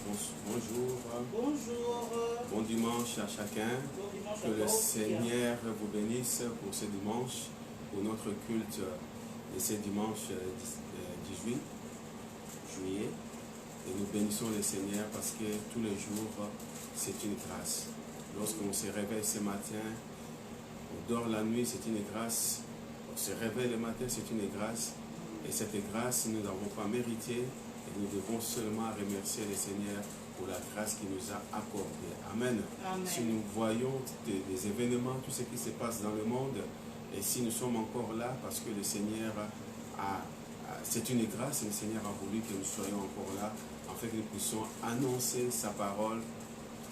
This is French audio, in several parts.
Bonjour. Bonjour. Bon dimanche à chacun. Que le Seigneur vous bénisse pour ce dimanche, pour notre culte de ce dimanche 18 juillet. Et nous bénissons le Seigneur parce que tous les jours, c'est une grâce. Lorsqu'on se réveille ce matin, on dort la nuit, c'est une grâce. On se réveille le matin, c'est une grâce. Et cette grâce, nous n'avons pas mérité. Et nous devons seulement remercier le Seigneur pour la grâce qu'il nous a accordée. Amen. Amen. Si nous voyons des événements, tout ce qui se passe dans le monde, et si nous sommes encore là, parce que le Seigneur c'est une grâce, et le Seigneur a voulu que nous soyons encore là, afin que nous puissions annoncer sa parole,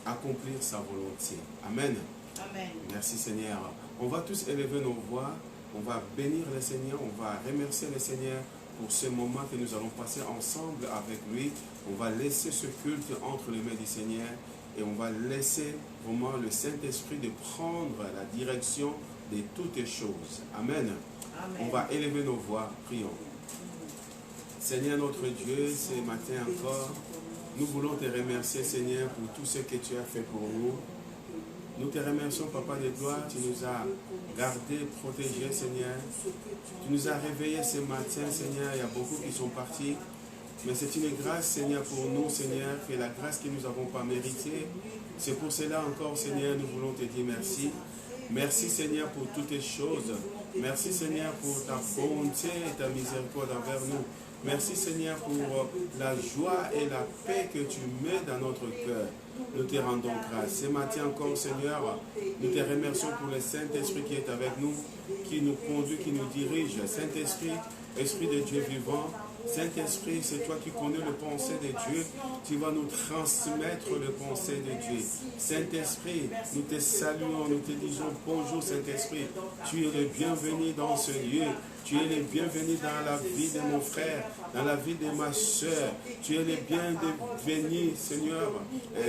accomplir sa volonté. Amen. Amen. Merci Seigneur. On va tous élever nos voix, on va bénir le Seigneur, on va remercier le Seigneur pour ce moment que nous allons passer ensemble avec lui. On va laisser ce culte entre les mains du Seigneur et on va laisser vraiment le Saint-Esprit de prendre la direction de toutes les choses. Amen. Amen. On va élever nos voix, prions. Seigneur notre Dieu, ce matin encore, nous voulons te remercier Seigneur pour tout ce que tu as fait pour nous. Nous te remercions, Papa de gloire, tu nous as gardés, protégés, Seigneur. Tu nous as réveillés ce matin, Seigneur. Il y a beaucoup qui sont partis. Mais c'est une grâce, Seigneur, pour nous, Seigneur, que la grâce que nous n'avons pas méritée. C'est pour cela encore, Seigneur, nous voulons te dire merci. Merci, Seigneur, pour toutes les choses. Merci, Seigneur, pour ta bonté et ta miséricorde envers nous. Merci, Seigneur, pour la joie et la paix que tu mets dans notre cœur. Nous te rendons grâce. Ce matin encore, Seigneur, nous te remercions pour le Saint-Esprit qui est avec nous, qui nous conduit, qui nous dirige. Saint-Esprit, Esprit de Dieu vivant, Saint-Esprit, c'est toi qui connais le pensée de Dieu. Tu vas nous transmettre le pensée de Dieu. Saint-Esprit, nous te saluons, nous te disons bonjour Saint-Esprit. Tu es le bienvenu dans ce lieu. Tu es le bienvenu dans la vie de mon frère, dans la vie de ma soeur. Tu es le bienvenu, Seigneur,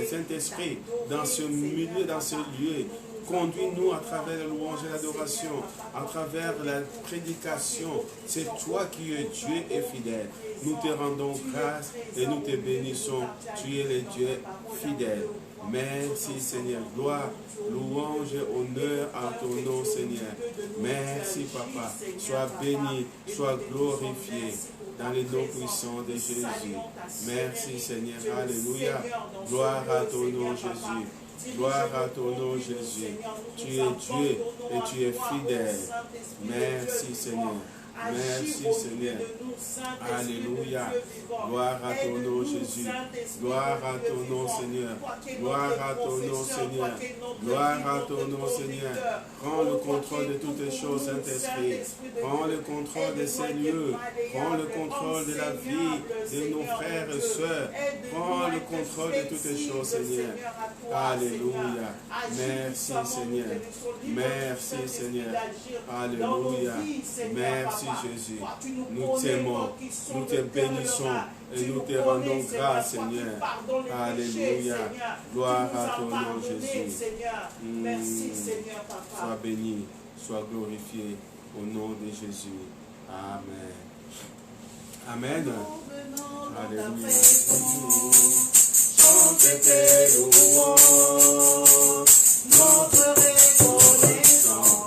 Saint-Esprit, dans ce milieu, dans ce lieu. Conduis-nous à travers la louange et l'adoration, à travers la prédication. C'est toi qui es Dieu et fidèle. Nous te rendons grâce et nous te bénissons. Tu es le Dieu fidèle. Merci Seigneur. Gloire, louange et honneur à ton nom Seigneur. Merci Papa. Sois béni, sois glorifié dans le nom puissant de Jésus. Merci Seigneur. Alléluia. Gloire à ton nom Jésus. Gloire à ton nom Jésus. Tu es Dieu et tu es fidèle. Merci Seigneur. Merci Seigneur. Alléluia. Gloire à ton nom Jésus. Gloire à ton nom Seigneur. Gloire à ton nom Seigneur. Gloire à ton nom Seigneur. Prends le contrôle de toutes les choses, Saint-Esprit. Prends le contrôle de ces lieux. Prends le contrôle de la vie de nos frères et sœurs. Prends le contrôle de toutes les choses, Seigneur. Alléluia. Merci Seigneur. Merci Seigneur. Alléluia. Merci Jésus. Nous t'aimons. Nous te bénissons. Et nous te rendons grâce, Seigneur. Alléluia. Gloire à ton nom, Jésus. Merci, Seigneur, Papa. Sois béni, sois glorifié au nom de Jésus. Amen. Amen. Alléluia. Chante tes louanges, notre reconnaissance.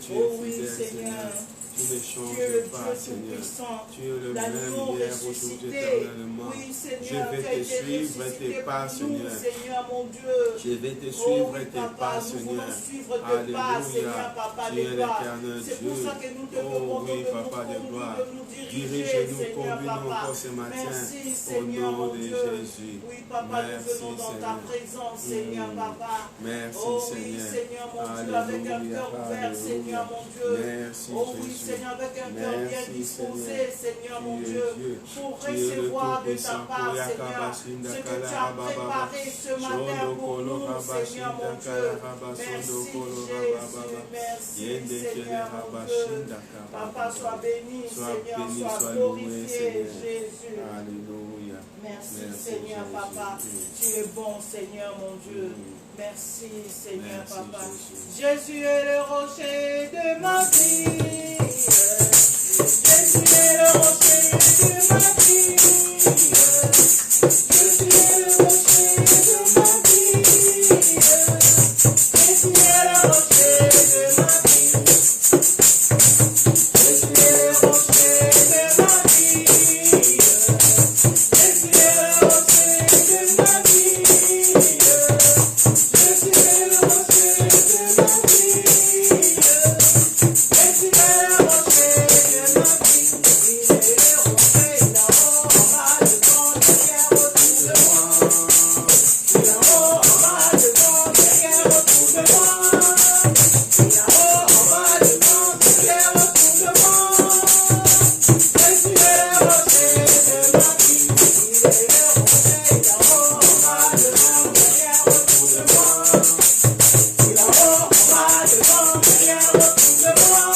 tu Oh es oui, fidèle, Seigneur. Seigneur. Tu ne Tu es changes le pas, Dieu Seigneur. tout-puissant, Tu es le même l'agneau hier, aujourd'hui, ressuscité. éternellement. Oui, Je Seigneur, vais qui a te été suivre ressuscité tes pas, pour nous, Seigneur. Seigneur, mon Dieu. Je vais te Oh suivre oui, tes papa, pas, nous Seigneur. voulons suivre tes pas, Seigneur, papa Tu de es gloire. l'éternel C'est pour Dieu. ça que nous te Oh demandons oui, de papa de nous gloire. conduire, de nous diriger, Dirige-nous, Seigneur, conduis-nous papa. encore ce matin. Merci, Au Seigneur, nom mon de Dieu. Jésus. Oui, papa, Merci, nous venons dans ta Seigneur. présence, Seigneur, papa. Merci, Oh oui, Seigneur. Seigneur, mon Dieu, avec un Alléluia, cœur ouvert, Seigneur, alléluia. mon Dieu. Merci, Oh oui, Jésus. Seigneur, avec un cœur bien Merci, disposé, Seigneur, Tu mon es Dieu, Dieu. pour Tu es le recevoir de ta Tout-Puissant. part, Koya Seigneur, Kabashinda ce que tu Kala as Rababa. préparé ce matin Shondo pour Kolo nous, Seigneur, Rabashinda mon Kala Dieu. Rabasondo Merci, Kolo Jésus, Rababa. merci, Yende Kele Seigneur, mon Dieu. Rabashinda Papa, sois béni, Seigneur, béni, sois sois glorifié, loué, Seigneur. Jésus. Alléluia. Merci, Merci, Seigneur, Jésus. papa. Tu es bon, Seigneur, mon Dieu. Merci, Seigneur, Merci, papa. Jésus. Jésus est le rocher de ma vie. Jésus est le rocher de ma vie. Jésus est le rocher de ma vie. Jésus est le rocher de ma vie. Jésus est le rocher de ma vie. Jésus est le rocher de ma vie. Jésus est le rocher de ma vie. Jésus est le rocher de ma vie. Il est le rocher là-haut, en bas, devant, derrière, autour de moi. Là-haut, en bas, devant, derrière, autour de moi. Là-haut, en bas, devant, derrière, autour de moi. Jésus est le rocher de ma vie. Il est le rocher là-haut, en bas, devant, derrière, autour de moi. Là-haut, en bas, devant, derrière, autour de moi.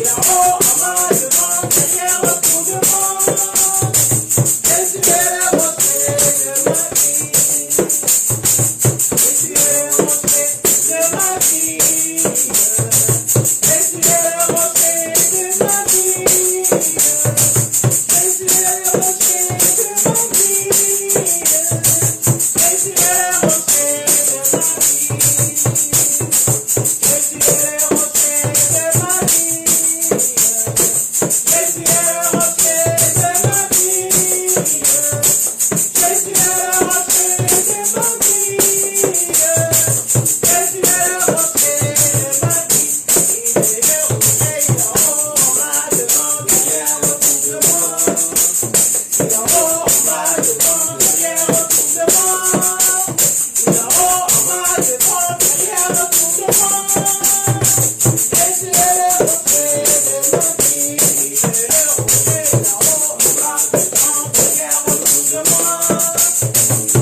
Là-haut, en bas, devant, derrière, autour de moi. Jésus est le rocher de ma vie. Jésus est le rocher de ma vie. Jésus est le rocher de ma vie. Jésus est le rocher de ma vie. Jésus est le rocher de ma vie. Jésus est le rocher de ma vie. Jésus est le rocher de ma vie. Jésus est le rocher de ma vie. Jésus est le rocher de ma vie. Il est le rocher là-haut, en bas, devant, derrière, autour de moi. Là-haut, en bas, devant, derrière, autour de moi. Là-haut, en bas, devant, derrière, autour de moi. Jésus est le rocher de ma vie. Il est le rocher là-haut, en bas, devant, derrière, autour de moi.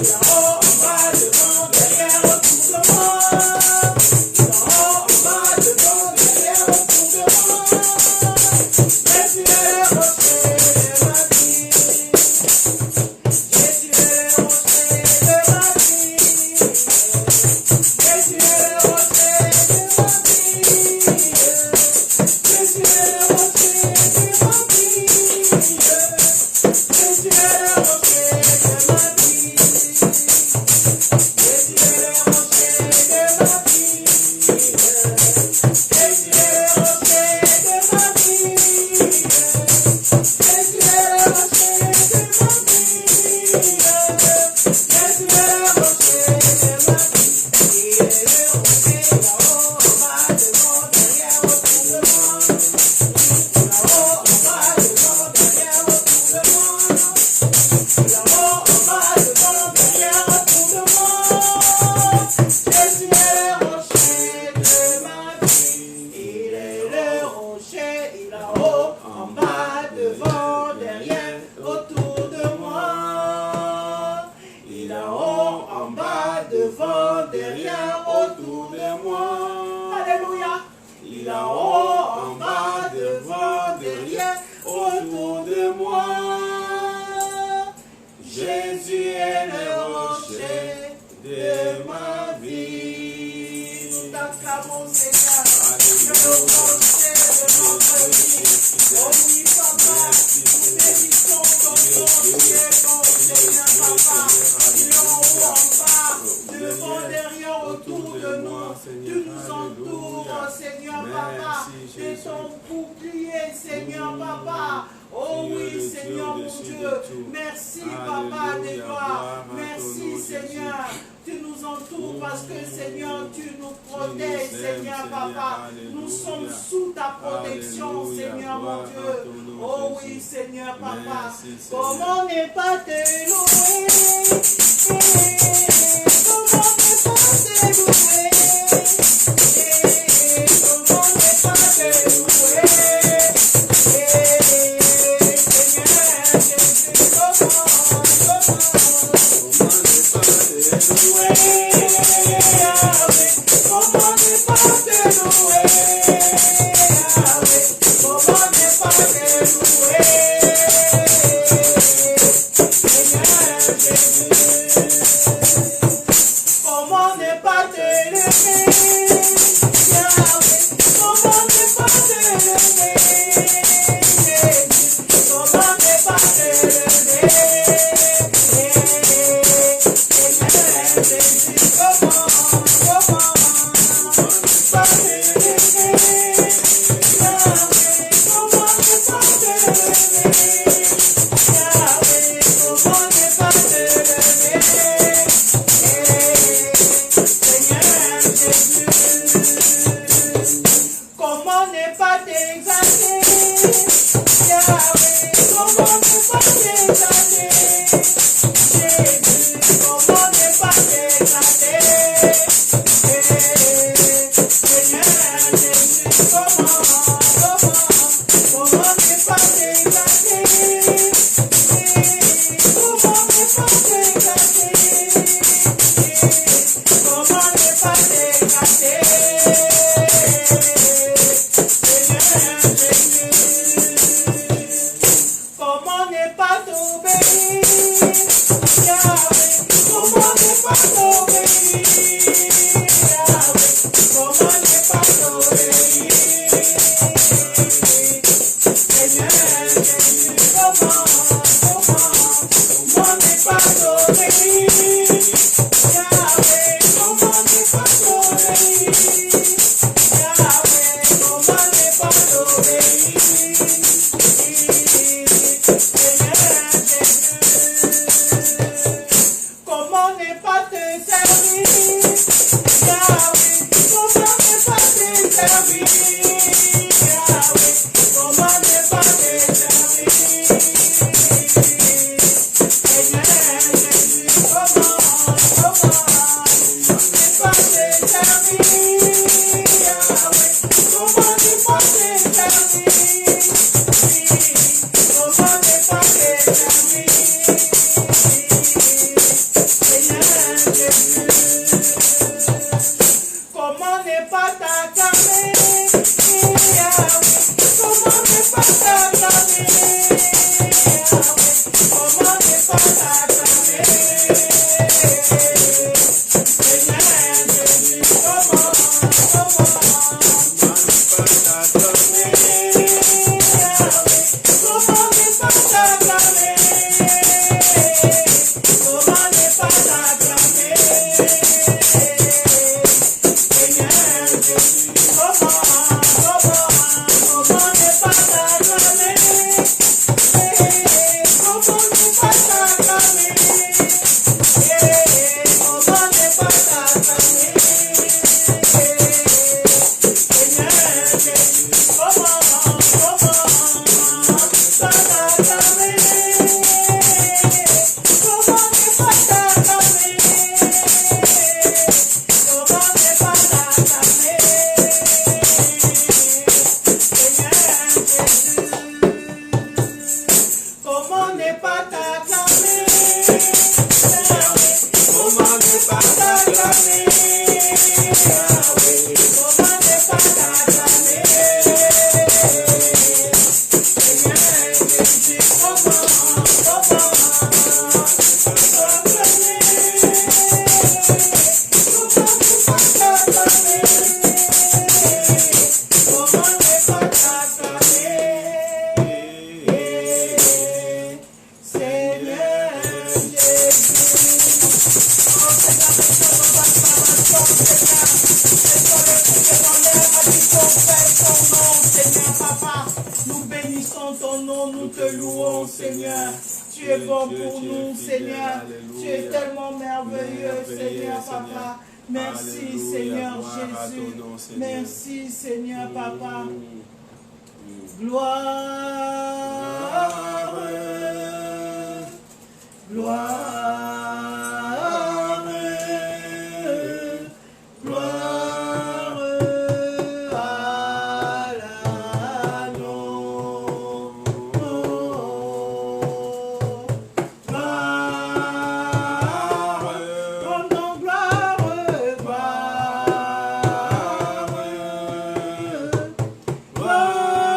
Là-haut, en bas, devant, derrière, autour de moi. Là-haut, en bas, devant, derrière, autour de moi. Jésus est le rocher de ma vie. Jésus est le rocher de ma vie. Jésus est le rocher de ma vie. Jésus est le rocher de ma vie. Jésus est le rocher de ma vie. Jésus est le rocher de ma vie. Jésus est le rocher de ma vie. Jésus est le rocher de ma vie. Jésus est le rocher de ma vie. Il est le rocher là-haut, en bas, devant, derrière, autour de moi. Là-haut, en bas, devant, derrière, autour de moi. Là-haut, en bas, devant, derrière, autour de moi. Jésus est le rocher de ma vie. Il est le rocher, il est là-haut, en bas, devant, derrière, autour de moi. Il est là-haut, en bas, devant, derrière, autour de moi. Alléluia. Il est là-haut, en bas, devant, derrière, autour de moi. Jésus est le rocher de ma vie. Nous t'acclamons, Seigneur. Tu es le rocher de notre vie. Oh oui, papa, nous bénissons ton nom, tu es bon, Seigneur, papa. Tu es en haut, en bas, devant, derrière, autour de de nous. Tu nous entoures, Seigneur Papa, de ton bouclier, Seigneur Papa. Oh oui, Seigneur mon Dieu. Merci, Papa des gloires. Merci, Seigneur. Tu nous entoures parce que, Seigneur, tu nous protèges, Seigneur Papa. Nous sommes sous ta protection, Seigneur mon Dieu. Oh oui, Seigneur Papa. Comment ne pas te louer? Comment ne pas te louer? Comment ne pas te louer? Seigneur Jésus, comment ne pas te louer? Comment ne pas te louer? Seigneur Jésus, comment ne pas te lever? Comment ne pas te lever? Comment ne pas te lever? Seigneur Jésus, comment comment ne pas t'exalter? Yahweh, comment ne pas t'exalter? Jésus, comment ne pas t'exalter? Seigneur Jésus, comment ne pas t'exalter? Comment ne pas t'exalter? Comment ne pas t'exalter? Comment ne pas t'obéir? Yahweh, comment ne pas t'obéir? Yahweh, comment ne pas t'obéir? Seigneur Jésus, comment ne pas t'obéir? Yahweh, comment ne pas t'obéir? Yahweh, comment ne pas t'obéir? Comment ne pas te servir? Yahweh, comment ne pas te servir? Yahweh, comment ne pas te servir? Seigneur Jésus, comment ne pas te servir? Yahweh, comment ne pas te servir? Comment ne pas te servir? Seigneur Jésus, comment ne pas t'acclamer? Yahweh, comment ne pas t'acclamer? Yahweh, comment ne pas t'acclamer? Seigneur Jésus, comment Seigneur. bon, Seigneur. Tu es bon pour nous, Seigneur. Tu es tellement merveilleux, Seigneur, Papa. Merci, Seigneur Jésus. Merci, Seigneur, Papa. Gloire, gloire, gloire à l'agneau. Gloire, rendons gloire, gloire, gloire.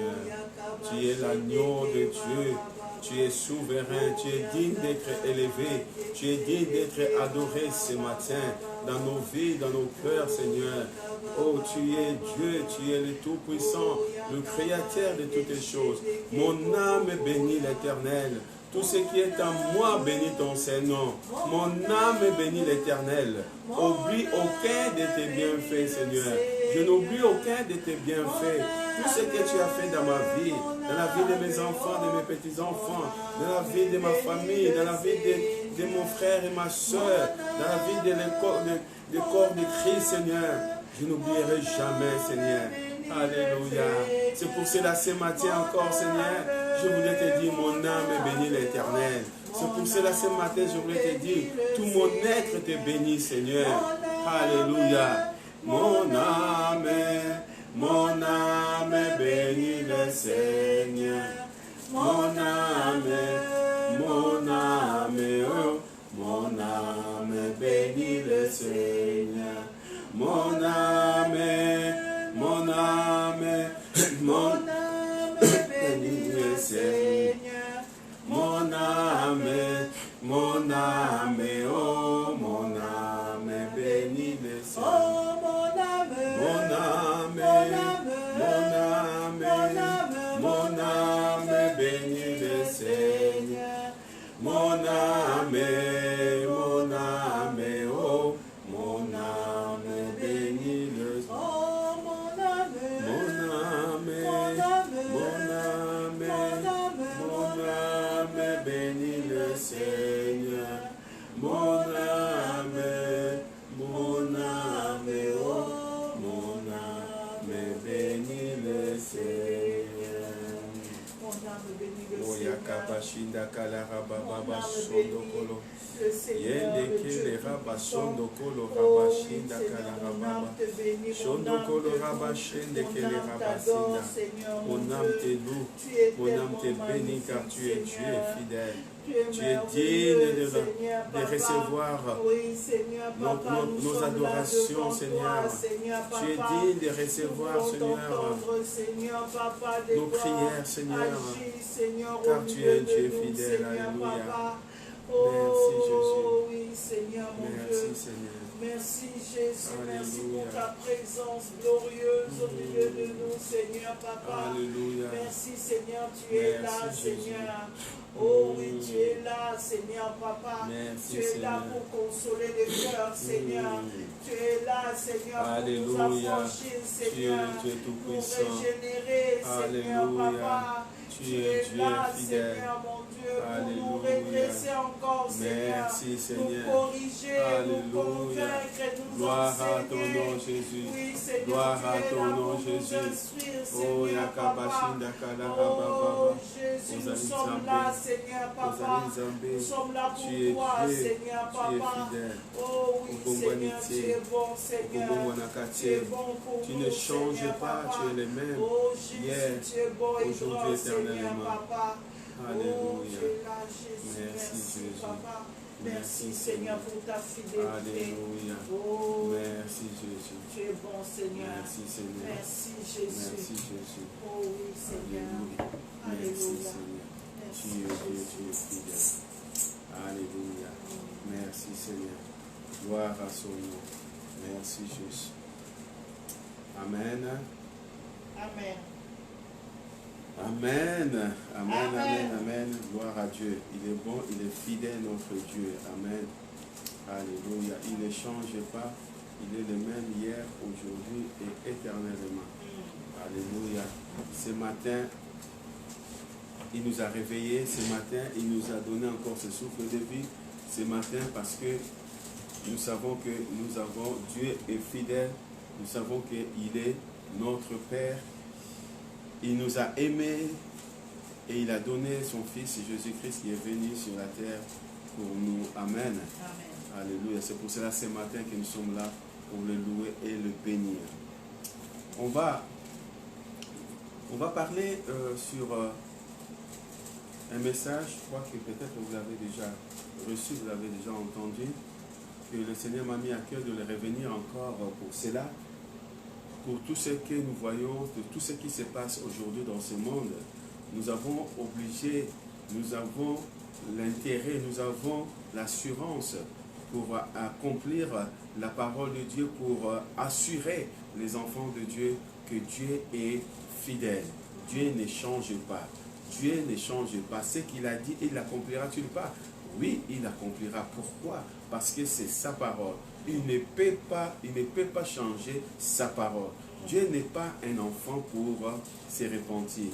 Seigneur. Tu es l'agneau de Dieu. Tu es souverain, tu es digne d'être élevé, tu es digne d'être adoré ce matin dans nos vies, dans nos cœurs, Seigneur. Oh, tu es Dieu, tu es le Tout-Puissant, le Créateur de toutes les choses. Mon âme bénit l'Éternel. Tout ce qui est en moi bénit ton Saint-Nom. Mon âme bénit l'Éternel. Oublie aucun de tes bienfaits, Seigneur. Je n'oublie aucun de tes bienfaits. Tout ce que tu as fait dans ma vie, dans la vie de mes enfants, de mes petits-enfants, dans la vie de ma famille, dans la vie de mon frère et ma soeur, dans la vie du corps de Christ, Seigneur. Je n'oublierai jamais, Seigneur. Alléluia. C'est pour cela ce matin encore, Seigneur, je voulais te dire, mon âme bénit l'Éternel. C'est pour cela ce matin, je voulais te dire, tout mon être te bénit, Seigneur. Alléluia. Mon âme bénit le Seigneur. Mon âme, oh, mon âme bénit le Seigneur. Mon âme bénit le Seigneur. Mon âme, oh, mon âme bénit le Seigneur. Mon âme bénit le Seigneur. Mon âme, oh, mon âme bénit le Seigneur. Mon âme bénit le Seigneur. Mon âme, oh, mon âme bénit le Seigneur. Oh, yakapashinda kalarababa sondokolo. Yende kele raba sondokolo rabashinda kalarababa. Sondokolo rabashende kele rabasinda. Mon âme te loue, mon âme te bénit car tu es Dieu fidèle. Tu es digne de recevoir nos adorations, Seigneur. Tu es digne de recevoir, Seigneur, nos prières, Seigneur, car tu es un Dieu fidèle. Alléluia. Merci, Jésus. Merci, Seigneur. Merci Jésus, Alléluia. merci pour ta présence glorieuse au milieu de nous, Seigneur, Papa. Alléluia. Merci Seigneur, tu es là, Merci, Jésus. Seigneur. Oh oui, tu es là, Seigneur, Papa. Merci, tu es Seigneur. là pour consoler les cœurs, Seigneur. Tu es là, Seigneur, pour Alléluia. nous affranchir, Seigneur. Tu es Pour tout-puissant. régénérer, Seigneur, Alléluia. Papa. Tu es Dieu là, fidèle. Seigneur, mon Dieu, pour Alléluia. nous redresser encore, Seigneur. Merci, Seigneur. Nous corriger, Alléluia. nous convaincre, nous Gloire à ton enseigner. nom, Jésus. Oui, Seigneur, Gloire tu à es ton là nom, pour nous Jésus. instruire, Oh, Seigneur, Papa. yakabashinda Oh, kalarababa. Jésus, nous Ozali sommes Nzambe. là, Seigneur, Papa. Ozali Nzambe. Nous sommes là pour Tu es toi, Dieu. Seigneur, Tu es Papa. fidèle. Oh oui, Seigneur, tu es bon, Seigneur. Tu es bon pour Tu nous, ne changes Seigneur, pas, Papa. tu es le même. Oh Jésus, Hier, tu es bon et aujourd'hui, grand, Seigneur, éternellement. Papa. Oh, Alléluia. tu es là, Jésus. Merci, Jésus. Papa. Merci, Merci, Seigneur, pour ta fidélité. Alléluia. Oh, Merci, Jésus. tu es bon, Seigneur. Merci, Seigneur. Merci, Jésus. Merci, Jésus. Oh oui, Seigneur. Alléluia. Merci, Alléluia. Seigneur. Merci, Tu es Dieu, Jésus. tu es fidèle. Alléluia. Merci, Seigneur. Gloire à son nom. Merci, Jésus. Amen. Amen. Amen. Amen, amen, Amen. amen. Gloire à Dieu. Il est bon, il est fidèle, notre Dieu. Amen. Alléluia. Il ne change pas. Il est le même hier, aujourd'hui et éternellement. Alléluia. Ce matin, il nous a réveillés. Ce matin, il nous a donné encore ce souffle de vie. Ce matin, parce que nous savons que nous avons Dieu est fidèle. Nous savons qu'il est notre Père. Il nous a aimés et il a donné son Fils Jésus-Christ qui est venu sur la terre pour nous. Amen. Amen. Alléluia. C'est pour cela ce matin que nous sommes là pour le louer et le bénir. On va parler sur un message, je crois que peut-être vous l'avez déjà reçu, vous l'avez déjà entendu, que le Seigneur m'a mis à cœur de le revenir encore pour cela. pour tout ce que nous voyons, de tout ce qui se passe aujourd'hui dans ce monde, nous avons obligé, nous avons l'intérêt, nous avons l'assurance pour accomplir la parole de Dieu, pour assurer les enfants de Dieu que Dieu est fidèle. Dieu ne change pas. Dieu ne change pas. Ce qu'il a dit, il l'accomplira-t-il pas? Oui, il l'accomplira. Pourquoi? Parce que c'est sa parole. Il ne peut pas changer sa parole. Dieu n'est pas un enfant pour se repentir.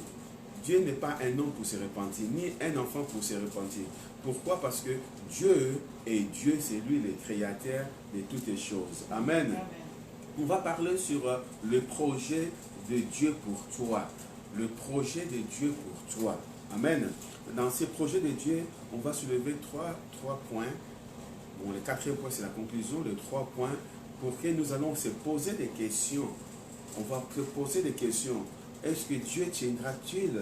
Dieu n'est pas un homme pour se repentir, ni un enfant pour se repentir. Pourquoi? Parce que Dieu est Dieu, c'est lui le créateur de toutes les choses. Amen. Amen. On va parler sur le projet de Dieu pour toi. Le projet de Dieu pour toi. Amen. Dans ces projets de Dieu, on va soulever trois points. Bon, le quatrième point, c'est la conclusion. Les 3 points pour que nous allons se poser des questions. On va se poser des questions. Est-ce que Dieu tiendra-t-il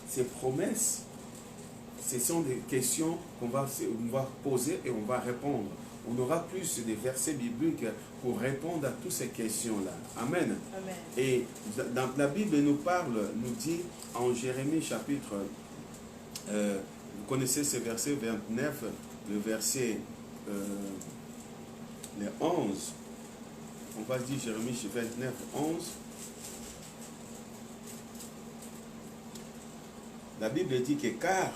ses promesses? Ce sont des questions qu'on va poser et on va répondre. On aura plus de versets bibliques pour répondre à toutes ces questions-là. Amen. Amen. Et dans la Bible nous dit en Jérémie chapitre, vous connaissez ce verset 29, le verset le 11. On va dire Jérémie 29, 11. La Bible dit que car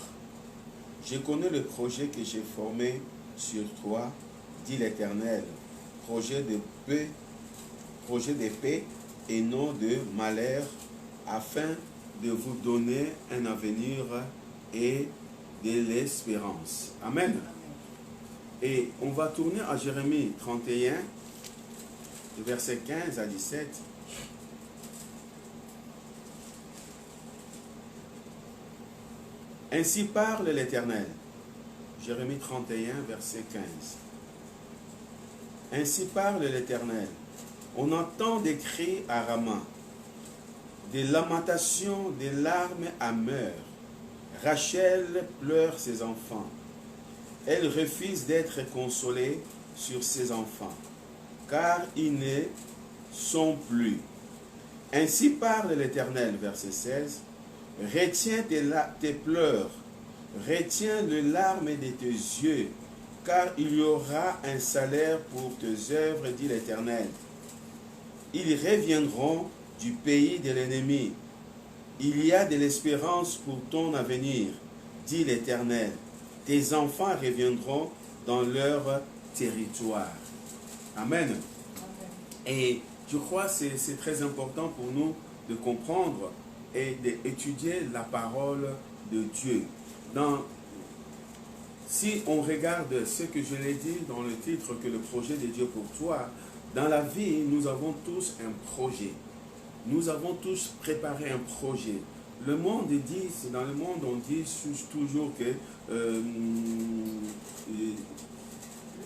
je connais le projet que j'ai formé sur toi, dit l'Éternel, projet de paix et non de malheur, afin de vous donner un avenir et de l'espérance. Amen. Et on va tourner à Jérémie 31, versets 15 à 17. Ainsi parle l'Éternel. Jérémie 31, verset 15. Ainsi parle l'Éternel. On entend des cris à Rama, des lamentations, des larmes amères. Rachel pleure ses enfants. Elle refuse d'être consolée sur ses enfants, car ils ne sont plus. Ainsi parle l'Éternel, verset 16. Retiens tes pleurs, retiens les larmes de tes yeux, car il y aura un salaire pour tes œuvres, dit l'Éternel. Ils reviendront du pays de l'ennemi. Il y a de l'espérance pour ton avenir, dit l'Éternel. Tes enfants reviendront dans leur territoire. Amen. Amen. Et je crois que c'est très important pour nous de comprendre et d'étudier la parole de Dieu. Si on regarde ce que je l'ai dit dans le titre que le projet de Dieu pour toi, dans la vie, nous avons tous un projet. Nous avons tous préparé un projet. Le monde dit, dans le monde, on dit toujours que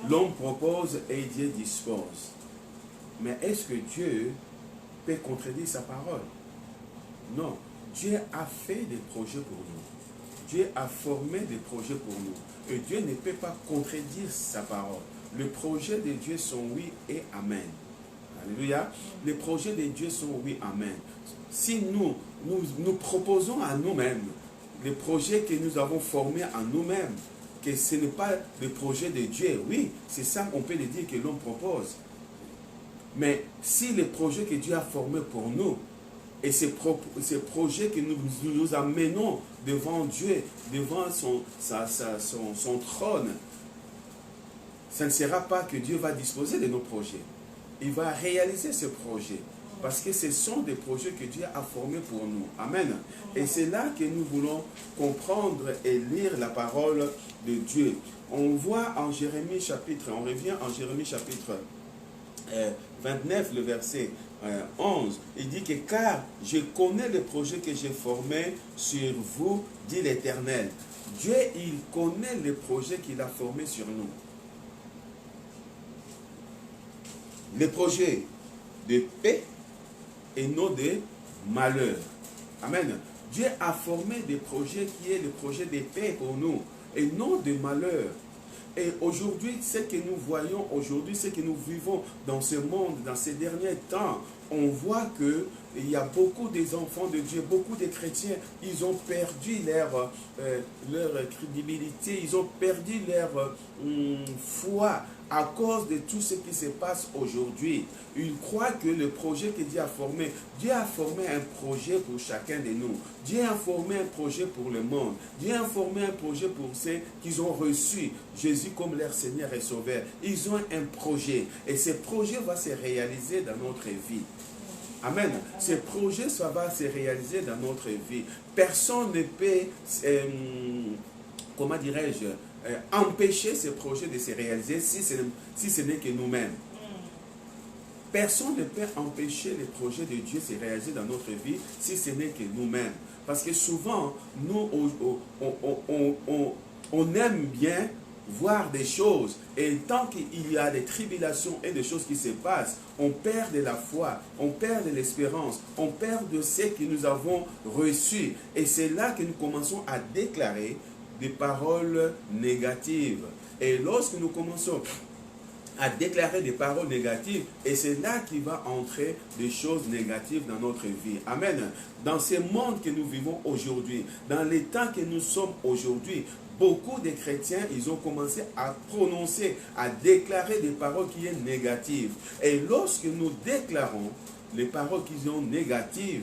l'homme propose et Dieu dispose. Mais est-ce que Dieu peut contredire sa parole? Non. Dieu a fait des projets pour nous. Dieu a formé des projets pour nous. Et Dieu ne peut pas contredire sa parole. Les projets de Dieu sont oui et amen. Alléluia. Les projets de Dieu sont oui, amen. Si nous proposons à nous-mêmes les projets que nous avons formés à nous-mêmes, que ce n'est pas le projet de Dieu, oui, c'est ça qu'on peut le dire que l'homme propose. Mais si les projets que Dieu a formés pour nous, et ces projets que nous amenons devant Dieu, devant son trône, ce ne sera pas que Dieu va disposer de nos projets. Il va réaliser ce projet. Parce que ce sont des projets que Dieu a formés pour nous. Amen. Et c'est là que nous voulons comprendre et lire la parole de Dieu. On voit en Jérémie chapitre, on revient en Jérémie chapitre 29, le verset 11. Il dit que car je connais le projet que j'ai formé sur vous, dit l'Éternel. Dieu, il connaît le projet qu'il a formé sur nous. Le projet de paix et non de malheur. Amen. Dieu a formé des projets qui est le projet de paix pour nous et non de malheur. Et aujourd'hui, ce que nous voyons aujourd'hui, ce que nous vivons dans ce monde, dans ces derniers temps, on voit que il y a beaucoup des enfants de Dieu, beaucoup de chrétiens, ils ont perdu leur crédibilité, ils ont perdu leur foi à cause de tout ce qui se passe aujourd'hui. Ils croient que le projet que Dieu a formé un projet pour chacun de nous. Dieu a formé un projet pour le monde. Dieu a formé un projet pour ceux qui ont reçu Jésus comme leur Seigneur et Sauveur. Ils ont un projet et ce projet va se réaliser dans notre vie. Amen. Ce projet, ça va se réaliser dans notre vie. Personne ne peut, comment dirais-je, empêcher ce projet de se réaliser si ce n'est que nous-mêmes. Personne ne peut empêcher le projet de Dieu de se réaliser dans notre vie si ce n'est que nous-mêmes. Parce que souvent, nous, on aime bien voir des choses, et tant qu'il y a des tribulations et des choses qui se passent, on perd de la foi, on perd de l'espérance, on perd de ce que nous avons reçu, et c'est là que nous commençons à déclarer des paroles négatives. Et lorsque nous commençons à déclarer des paroles négatives, et c'est là qu'il va entrer des choses négatives dans notre vie. Amen. Dans ce monde que nous vivons aujourd'hui, dans les temps que nous sommes aujourd'hui, beaucoup de chrétiens, ils ont commencé à prononcer, à déclarer des paroles qui sont négatives. Et lorsque nous déclarons les paroles qui sont négatives,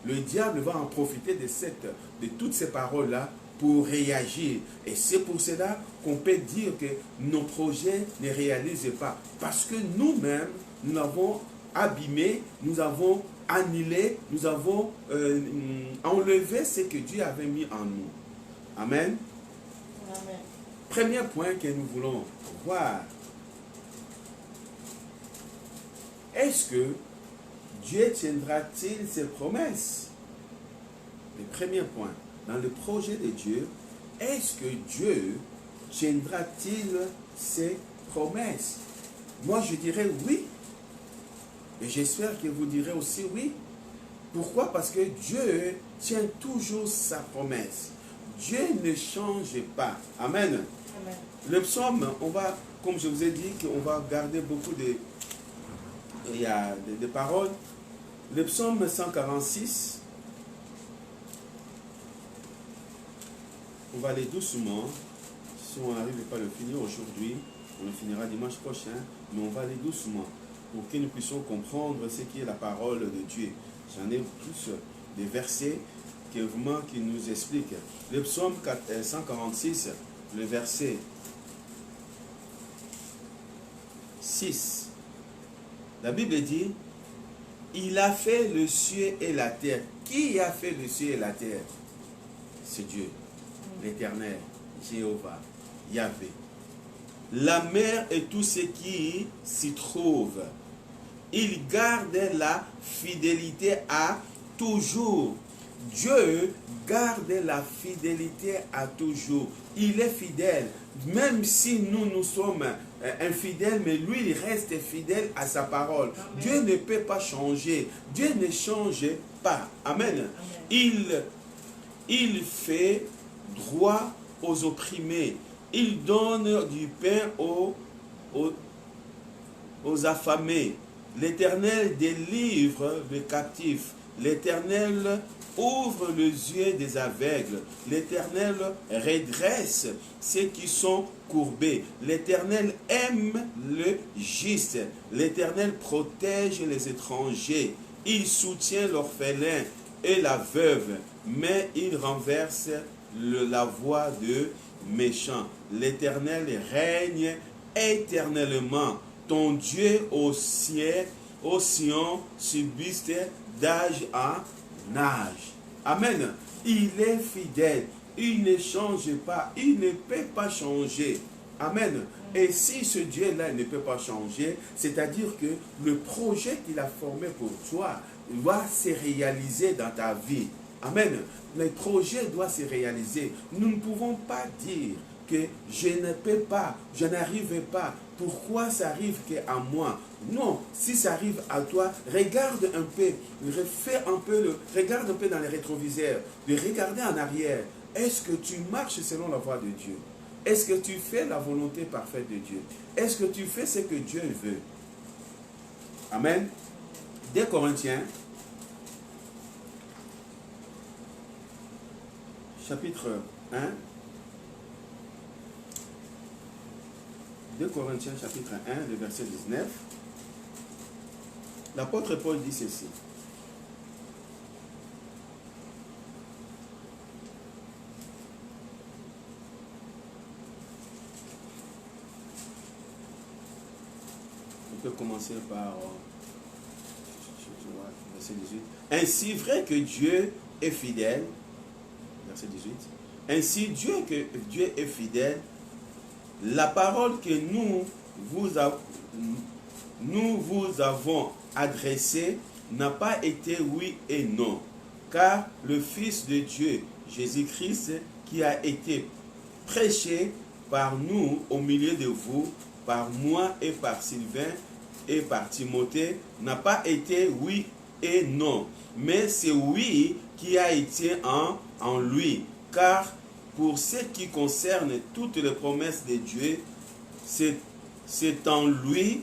le diable va en profiter de toutes ces paroles-là pour réagir. Et c'est pour cela qu'on peut dire que nos projets ne réalisent pas. Parce que nous-mêmes, nous avons abîmé, nous avons annulé, nous avons enlevé ce que Dieu avait mis en nous. Amen. Amen. Premier point que nous voulons voir. Est-ce que Dieu tiendra-t-il ses promesses? Le premier point. Dans le projet de Dieu, est-ce que Dieu tiendra-t-il ses promesses? Moi, je dirais oui. Et j'espère que vous direz aussi oui. Pourquoi? Parce que Dieu tient toujours sa promesse. Dieu ne change pas. Amen. Amen. Le psaume, on va, comme je vous ai dit, qu'on va garder beaucoup de paroles. Le psaume 146, on va aller doucement. Si on n'arrive pas à le finir aujourd'hui, on le finira dimanche prochain, mais on va aller doucement pour que nous puissions comprendre ce qui est la parole de Dieu. J'en ai plus des versets qui nous expliquent. Le psaume 146, le verset 6. La Bible dit, il a fait le ciel et la terre. Qui a fait le ciel et la terre? C'est Dieu, l'Éternel, Jéhovah, Yahvé. La mer et tout ce qui s'y trouve. Il garde la fidélité à toujours. Dieu garde la fidélité à toujours. Il est fidèle. Même si nous sommes infidèles, mais lui, il reste fidèle à sa parole. Amen. Dieu ne peut pas changer. Dieu ne change pas. Amen. Amen. Il fait droit aux opprimés. Il donne du pain aux affamés. L'Éternel délivre les captifs. L'Éternel ouvre les yeux des aveugles. L'Éternel redresse ceux qui sont courbés. L'Éternel aime le juste. L'Éternel protège les étrangers. Il soutient l'orphelin et la veuve, mais il renverse la voie de méchants. L'Éternel règne éternellement. Ton Dieu au ciel, au Sion, subsiste d'âge en âge. Amen. Il est fidèle. Il ne change pas. Il ne peut pas changer. Amen. Et si ce Dieu-là ne peut pas changer, c'est-à-dire que le projet qu'il a formé pour toi doit se réaliser dans ta vie. Amen. Le projet doit se réaliser. Nous ne pouvons pas dire que je ne peux pas, je n'arrive pas. Pourquoi ça arrive qu'à moi? Non, si ça arrive à toi, regarde un peu, regarde un peu dans les rétroviseurs, de regarder en arrière. Est-ce que tu marches selon la voie de Dieu? Est-ce que tu fais la volonté parfaite de Dieu? Est-ce que tu fais ce que Dieu veut? Amen. 2 Corinthiens, chapitre 1. 2 Corinthiens, chapitre 1, le verset 19. L'apôtre Paul dit ceci. On peut commencer par verset 18. Ainsi vrai que Dieu est fidèle, verset 18. Ainsi Dieu est fidèle, la parole que nous vous avons adressée n'a pas été oui et non, car le Fils de Dieu, Jésus-Christ, qui a été prêché par nous au milieu de vous, par moi et par Sylvain et par Timothée, n'a pas été oui et non, mais c'est oui qui a été en lui, car pour ce qui concerne toutes les promesses de Dieu, c'est en lui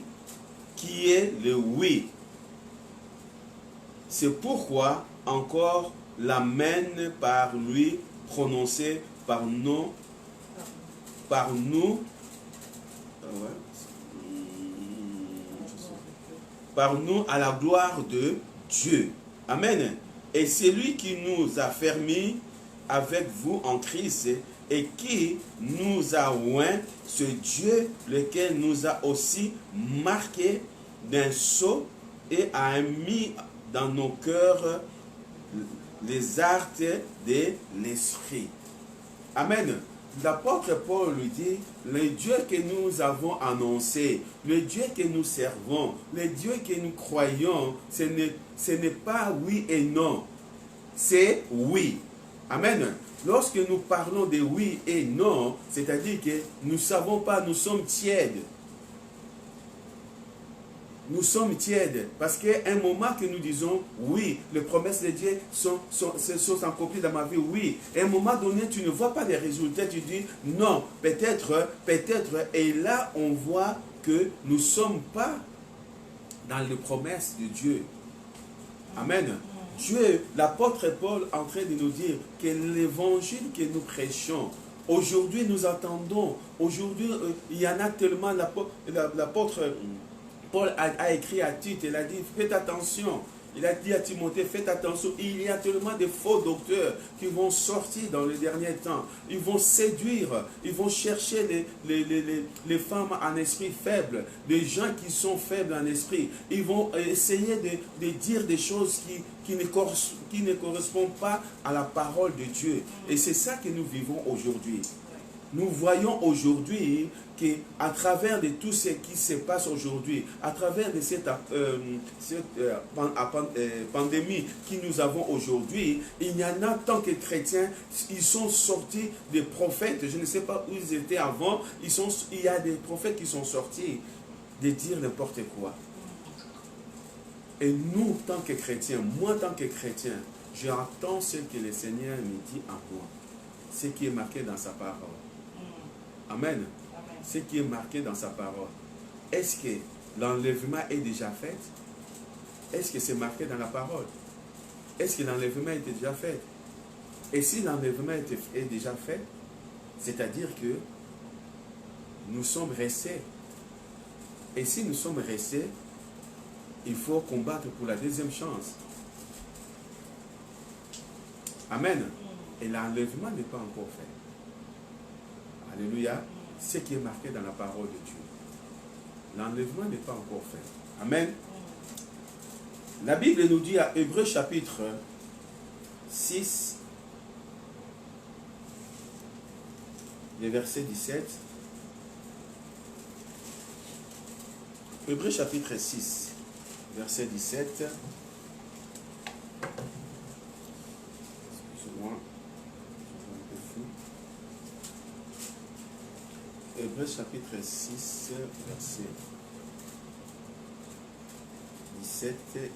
qui est le oui. C'est pourquoi encore l'amen par lui prononcé par nous à la gloire de Dieu. Amen. Et c'est lui qui nous a fermés avec vous en Christ et qui nous a oint, ce Dieu lequel nous a aussi marqué d'un sceau et a mis dans nos cœurs les arts de l'esprit. Amen. L'apôtre Paul lui dit, le Dieu que nous avons annoncé, le Dieu que nous servons, le Dieu que nous croyons, ce n'est pas oui et non, c'est oui. Amen. Lorsque nous parlons de oui et non, c'est-à-dire que nous ne savons pas, nous sommes tièdes. Nous sommes tièdes parce qu'à un moment que nous disons oui, les promesses de Dieu sont accomplies dans ma vie, oui. À un moment donné, tu ne vois pas les résultats, tu dis non, peut-être, et là on voit que nous ne sommes pas dans les promesses de Dieu. Amen. Dieu, l'apôtre Paul est en train de nous dire que l'évangile que nous prêchons, aujourd'hui nous attendons, aujourd'hui il y en a tellement, l'apôtre Paul a écrit à Tite, il a dit faites attention, il a dit à Timothée faites attention, il y a tellement de faux docteurs qui vont sortir dans les derniers temps, ils vont séduire, ils vont chercher les femmes en esprit faible, les gens qui sont faibles en esprit, ils vont essayer de dire des choses qui ne correspondent pas à la parole de Dieu. Et c'est ça que nous vivons aujourd'hui. Nous voyons aujourd'hui qu'à travers de tout ce qui se passe aujourd'hui, à travers de cette pandémie que nous avons aujourd'hui, il y en a tant que chrétiens, ils sont sortis des prophètes, je ne sais pas où ils étaient avant, il y a des prophètes qui sont sortis de dire n'importe quoi. Et nous, tant que chrétiens, moi tant que chrétien, j'entends ce que le Seigneur me dit à moi, ce qui est marqué dans sa parole. Amen. Ce qui est marqué dans sa parole. Est-ce que l'enlèvement est déjà fait? Est-ce que c'est marqué dans la parole? Est-ce que l'enlèvement est déjà fait? Et si l'enlèvement est déjà fait, c'est-à-dire que nous sommes restés. Et si nous sommes restés, il faut combattre pour la deuxième chance. Amen. Et l'enlèvement n'est pas encore fait. Alléluia. Ce qui est marqué dans la parole de Dieu. L'enlèvement n'est pas encore fait. Amen. La Bible nous dit à Hébreux chapitre 6, le verset 17. Hébreux chapitre 6, verset 17. Excusez-moi. Hébreux chapitre 6, verset 17 et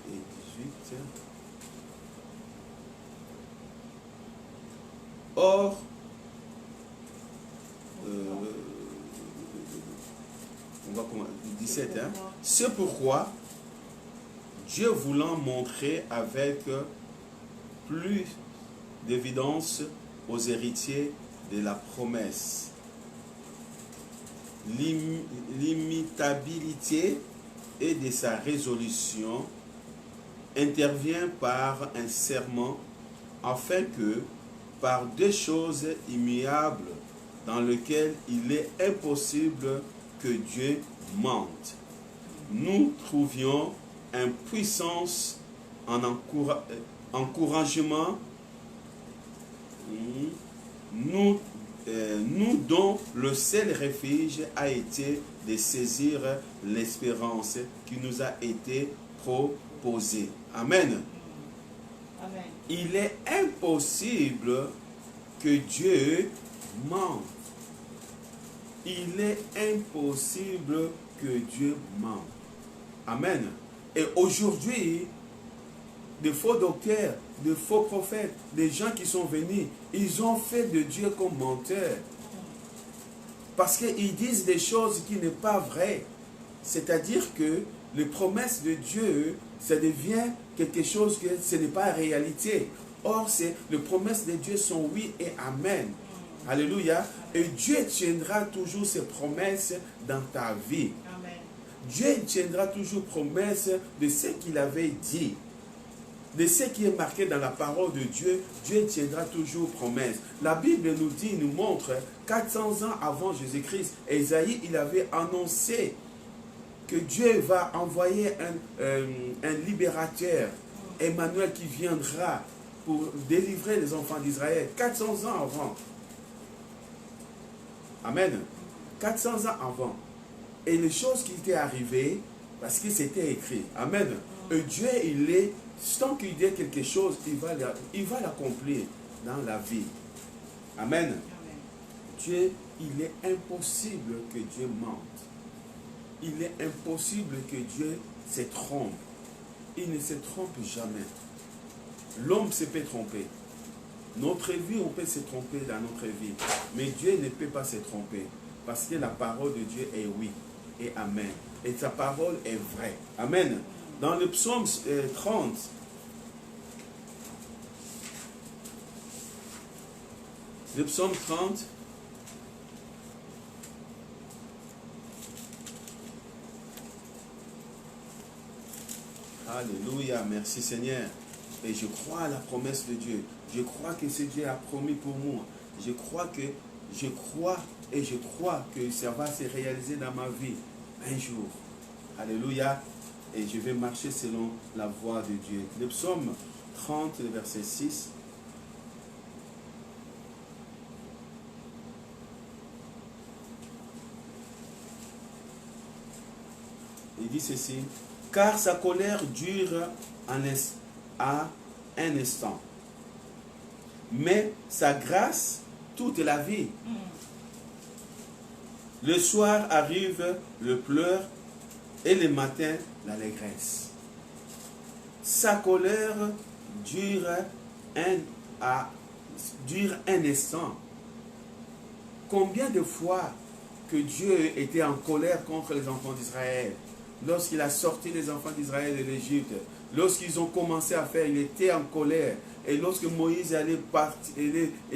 18. Or, on va commencer 17, hein? C'est pourquoi Dieu voulant montrer avec plus d'évidence aux héritiers de la promesse l'imitabilité et de sa résolution, intervient par un serment afin que, par deux choses immuables dans lesquelles il est impossible que Dieu mente, nous trouvions une puissance en encouragement, nous dont le seul refuge a été de saisir l'espérance qui nous a été proposée. Amen. Amen. Il est impossible que Dieu mente. Il est impossible que Dieu mente. Amen. Et aujourd'hui, de faux docteurs, de faux prophètes, des gens qui sont venus, ils ont fait de Dieu comme menteur. Parce qu'ils disent des choses qui ne sont pas vraies. C'est-à-dire que les promesses de Dieu, ça devient quelque chose que ce n'est pas la réalité. Or, les promesses de Dieu sont oui et amen. Alléluia. Et Dieu tiendra toujours ses promesses dans ta vie. Amen. Dieu tiendra toujours promesse de ce qu'il avait dit. De ce qui est marqué dans la parole de Dieu, Dieu tiendra toujours promesse. La Bible nous dit, nous montre, 400 ans avant Jésus-Christ, Ésaïe, il avait annoncé que Dieu va envoyer un libérateur, Emmanuel, qui viendra pour délivrer les enfants d'Israël. 400 ans avant. Amen. 400 ans avant. Et les choses qui étaient arrivées, parce que c'était écrit. Amen. Et Dieu, il est, tant qu'il dit quelque chose, il va l'accomplir dans la vie. Amen. Amen. Dieu, il est impossible que Dieu mente. Il est impossible que Dieu se trompe. Il ne se trompe jamais. L'homme se peut tromper. Notre vie, on peut se tromper dans notre vie. Mais Dieu ne peut pas se tromper. Parce que la parole de Dieu est oui et amen. Et sa parole est vraie. Amen. Dans le psaume 30, le psaume 30, alléluia, merci Seigneur. Et je crois à la promesse de Dieu. Je crois que ce Dieu a promis pour moi. Je crois que ça va se réaliser dans ma vie un jour. Alléluia. Et je vais marcher selon la voie de Dieu. Le psaume 30, le verset 6. Il dit ceci: car sa colère dure à un instant, mais sa grâce toute la vie. Le soir arrive le pleur et le matin l'allégresse. Sa colère dure un instant. Combien de fois que Dieu était en colère contre les enfants d'Israël? Lorsqu'il a sorti les enfants d'Israël de l'Égypte, lorsqu'ils ont commencé à faire, il était en colère. Et lorsque Moïse allait partir, il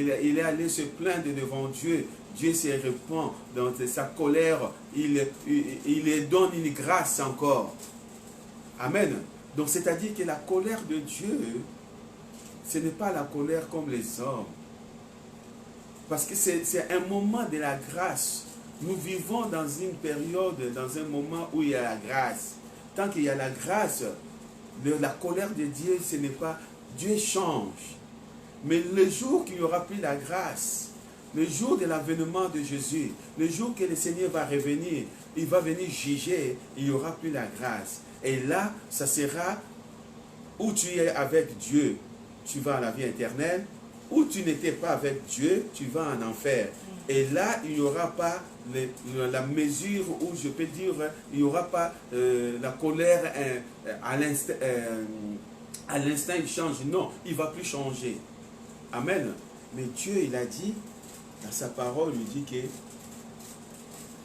est allé se plaindre devant Dieu, Dieu se répand dans sa colère, il donne une grâce encore. Amen. Donc c'est-à-dire que la colère de Dieu, ce n'est pas la colère comme les hommes. Parce que c'est un moment de la grâce. Nous vivons dans une période, dans un moment où il y a la grâce. Tant qu'il y a la grâce, la colère de Dieu, ce n'est pas... Dieu change. Mais le jour qu'il n'y aura plus la grâce, le jour de l'avènement de Jésus, le jour que le Seigneur va revenir, il va venir juger, il n'y aura plus la grâce. Et là, ça sera où tu es avec Dieu, tu vas à la vie éternelle, où tu n'étais pas avec Dieu, tu vas en enfer. Et là, il n'y aura pas la mesure où je peux dire, il n'y aura pas la colère à l'instant, il change. Non, il ne va plus changer. Amen. Mais Dieu, il a dit, dans sa parole, il dit que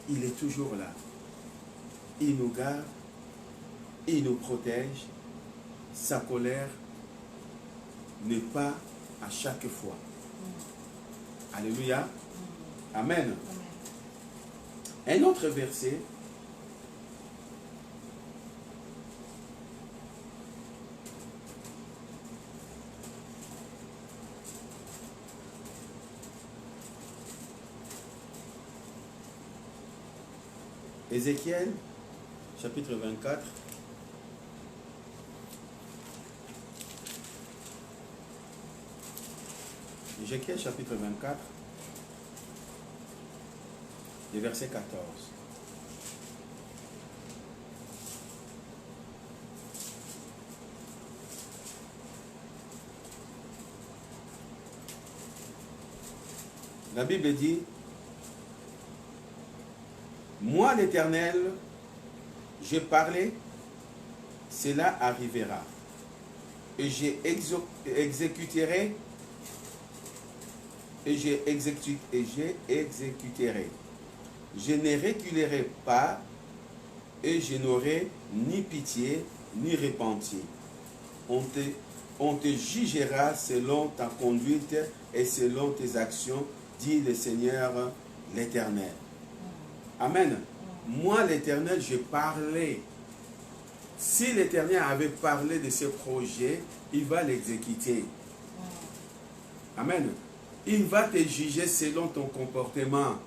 il est toujours là. Il nous garde, il nous protège, sa colère n'est pas à chaque fois. Alléluia. Amen. Un autre verset. Ézéchiel, chapitre 24. Ézéchiel, chapitre 24, le verset 14. La Bible dit, moi l'Éternel, j'ai parlé, cela arrivera, et j'exécuterai, je ne reculerai pas, et je n'aurai ni pitié, ni repenti. On te jugera selon ta conduite et selon tes actions, dit le Seigneur l'Éternel. Amen. Moi, l'Éternel, j'ai parlé. Si l'Éternel avait parlé de ce projet, il va l'exécuter. Amen. Il va te juger selon ton comportement.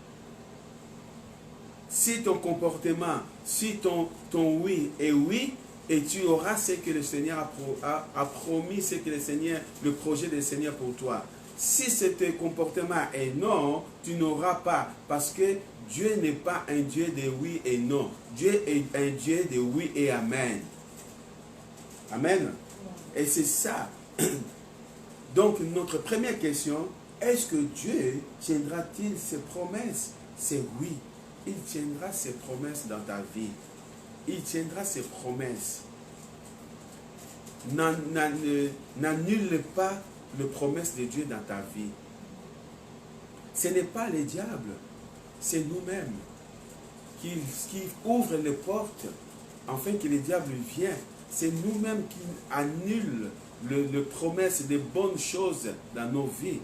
Si ton comportement, si ton oui est oui, et tu auras ce que le Seigneur a promis, ce que le projet du Seigneur pour toi. Si ce comportement est non, tu n'auras pas, parce que Dieu n'est pas un Dieu de oui et non. Dieu est un Dieu de oui et amen. Amen. Et c'est ça. Donc, notre première question, est-ce que Dieu tiendra-t-il ses promesses? C'est oui. Il tiendra ses promesses dans ta vie. Il tiendra ses promesses. N'annule pas les promesses de Dieu dans ta vie. Ce n'est pas le diable, c'est nous-mêmes qui ouvrent les portes afin que le diable vienne. C'est nous-mêmes qui annulent les promesses des bonnes choses dans nos vies.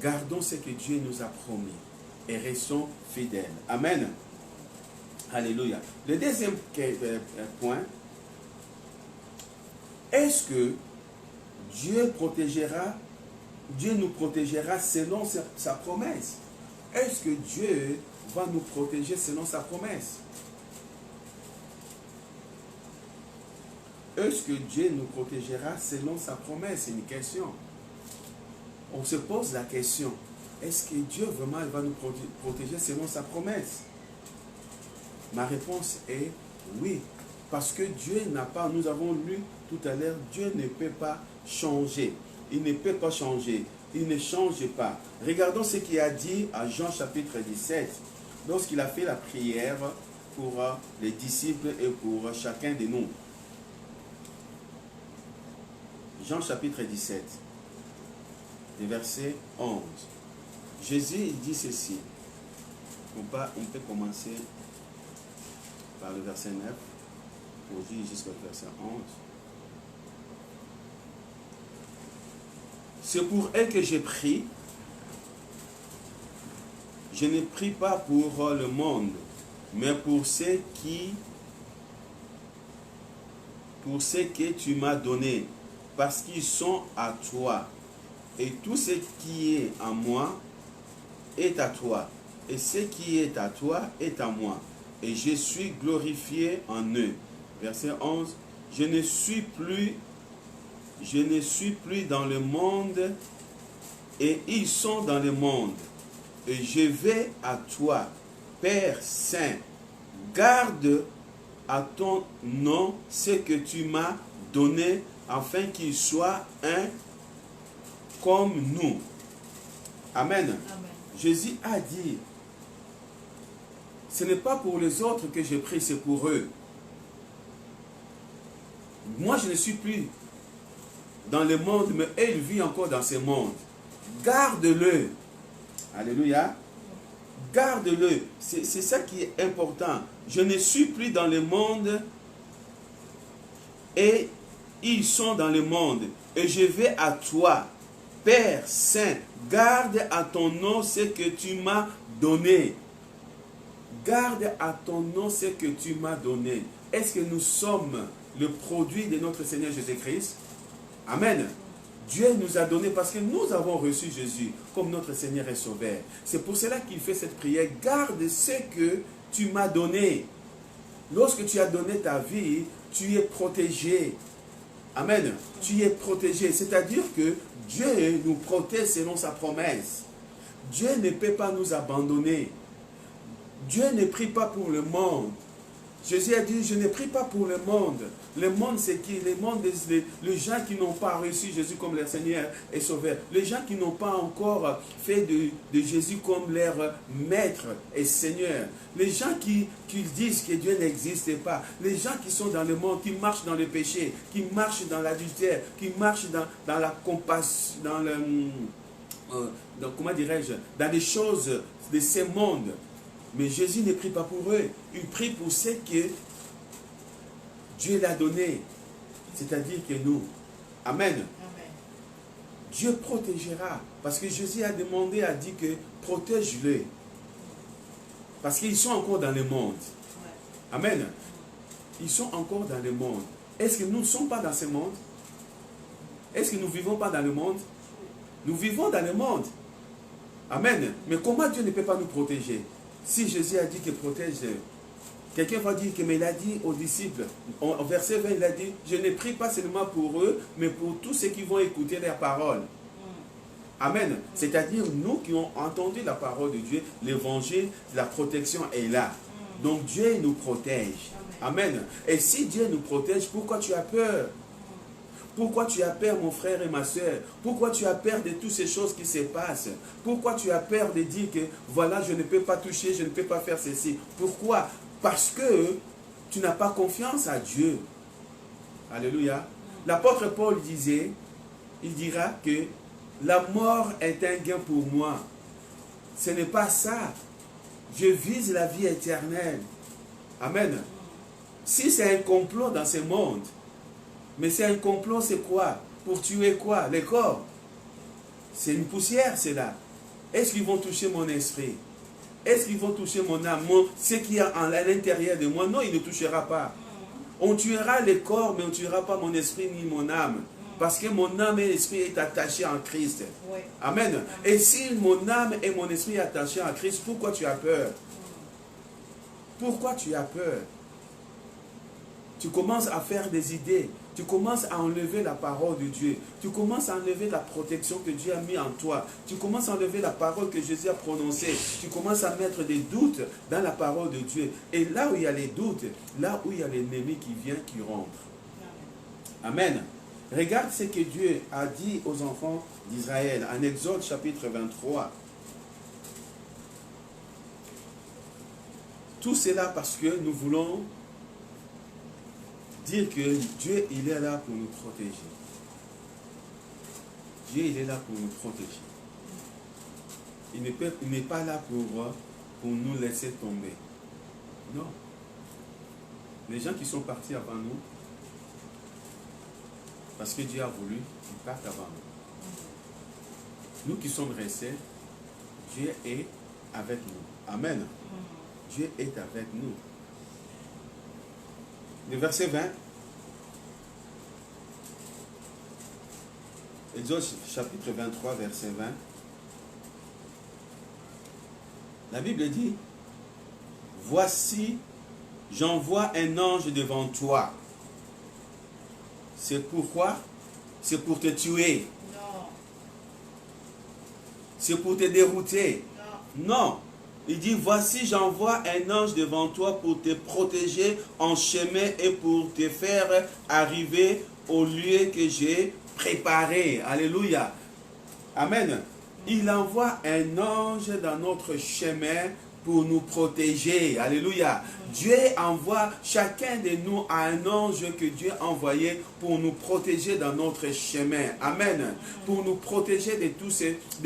Gardons ce que Dieu nous a promis et restons fidèles. Amen. Alléluia. Le deuxième point, est-ce que Dieu nous protégera selon sa promesse? Est-ce que Dieu va nous protéger selon sa promesse? Est-ce que Dieu nous protégera selon sa promesse? C'est une question. On se pose la question. Est-ce que Dieu vraiment va nous protéger selon sa promesse? Ma réponse est oui. Parce que Dieu n'a pas, nous avons lu tout à l'heure, Dieu ne peut pas changer. Il ne peut pas changer. Il ne change pas. Regardons ce qu'il a dit à Jean chapitre 17, lorsqu'il a fait la prière pour les disciples et pour chacun de nous. Jean chapitre 17, verset 11. Jésus il dit ceci. On peut commencer par le verset 9 pour dire jusqu'au verset 11. C'est pour elle que j'ai prié. Je ne prie pas pour le monde, mais pour ceux que tu m'as donné, parce qu'ils sont à toi. Et tout ce qui est à moi est à toi. Et ce qui est à toi est à moi. Et je suis glorifié en eux. Verset 11. Je ne suis plus dans le monde, et ils sont dans le monde. Et je vais à toi, Père Saint. Garde à ton nom ce que tu m'as donné, afin qu'ils soient un comme nous. Amen. Amen. Jésus a dit, ce n'est pas pour les autres que je prie, c'est pour eux. Moi, je ne suis plus dans le monde, mais elle vit encore dans ce monde. Garde-le. Alléluia. Garde-le. C'est ça qui est important. Je ne suis plus dans le monde, et ils sont dans le monde. Et je vais à toi, Père Saint, garde à ton nom ce que tu m'as donné. Garde à ton nom ce que tu m'as donné. Est-ce que nous sommes le produit de notre Seigneur Jésus-Christ? Amen. Dieu nous a donné parce que nous avons reçu Jésus comme notre Seigneur et Sauveur. C'est pour cela qu'il fait cette prière. Garde ce que tu m'as donné. Lorsque tu as donné ta vie, tu es protégé. Amen. Tu es protégé. C'est-à-dire que Dieu nous protège selon sa promesse. Dieu ne peut pas nous abandonner. Dieu ne prie pas pour le monde. Jésus a dit, je ne prie pas pour le monde. Le monde, c'est qui? Le monde, les gens qui n'ont pas reçu Jésus comme leur Seigneur et Sauveur. Les gens qui n'ont pas encore fait de Jésus comme leur Maître et Seigneur. Les gens qui disent que Dieu n'existe pas. Les gens qui sont dans le monde, qui marchent dans le péché, qui marchent dans l'adultère, qui marchent dans la compassion, comment dirais-je, dans les choses de ce monde. Mais Jésus ne prie pas pour eux. Il prie pour ce que Dieu l'a donné. C'est-à-dire que nous. Amen. Amen. Dieu protégera. Parce que Jésus a demandé, a dit que protège-les. Parce qu'ils sont encore dans le monde. Amen. Ils sont encore dans le monde. Est-ce que nous ne sommes pas dans ce monde? Est-ce que nous ne vivons pas dans le monde? Nous vivons dans le monde. Amen. Mais comment Dieu ne peut pas nous protéger? Si Jésus a dit qu'il protège, quelqu'un va dire que, mais il a dit aux disciples, au verset 20, il a dit, je ne prie pas seulement pour eux, mais pour tous ceux qui vont écouter leurs paroles. Amen. C'est-à-dire, nous qui avons entendu la parole de Dieu, l'évangile, la protection est là. Donc Dieu nous protège. Amen. Et si Dieu nous protège, pourquoi tu as peur? Pourquoi tu as peur, mon frère et ma soeur? Pourquoi tu as peur de toutes ces choses qui se passent? Pourquoi tu as peur de dire que, voilà, je ne peux pas toucher, je ne peux pas faire ceci? Pourquoi? Parce que tu n'as pas confiance à Dieu. Alléluia. L'apôtre Paul disait, il dira que la mort est un gain pour moi. Ce n'est pas ça. Je vise la vie éternelle. Amen. Si c'est un complot dans ce monde, mais c'est un complot, c'est quoi? Pour tuer quoi? Les corps. C'est une poussière, c'est là. Est-ce qu'ils vont toucher mon esprit? Est-ce qu'ils vont toucher mon âme? Ce qui est à l'intérieur de moi? Non, il ne touchera pas. On tuera les corps, mais on ne tuera pas mon esprit ni mon âme. Parce que mon âme et l'esprit est attaché en Christ. Oui. Amen. Et si mon âme et mon esprit est attaché en Christ, pourquoi tu as peur? Pourquoi tu as peur? Tu commences à faire des idées. Tu commences à enlever la parole de Dieu. Tu commences à enlever la protection que Dieu a mis en toi. Tu commences à enlever la parole que Jésus a prononcée. Tu commences à mettre des doutes dans la parole de Dieu. Et là où il y a les doutes, là où il y a l'ennemi qui vient, qui rentre. Amen. Regarde ce que Dieu a dit aux enfants d'Israël en Exode chapitre 23. Tout cela parce que nous voulons dire que Dieu, il est là pour nous protéger. Dieu, il est là pour nous protéger. Il n'est pas là pour nous laisser tomber. Non. Les gens qui sont partis avant nous, parce que Dieu a voulu, ils partent avant nous. Nous qui sommes restés, Dieu est avec nous. Amen. Dieu est avec nous. Le verset 20. Exode chapitre 23, verset 20. La Bible dit, voici, j'envoie un ange devant toi. C'est pourquoi? C'est pour te tuer. Non. C'est pour te dérouter. Non. Non. Il dit, voici, j'envoie un ange devant toi pour te protéger en chemin et pour te faire arriver au lieu que j'ai préparé. Alléluia. Amen. Il envoie un ange dans notre chemin pour nous protéger. Alléluia. Dieu envoie chacun de nous à un ange que Dieu a envoyé pour nous protéger dans notre chemin. Amen. Pour nous protéger de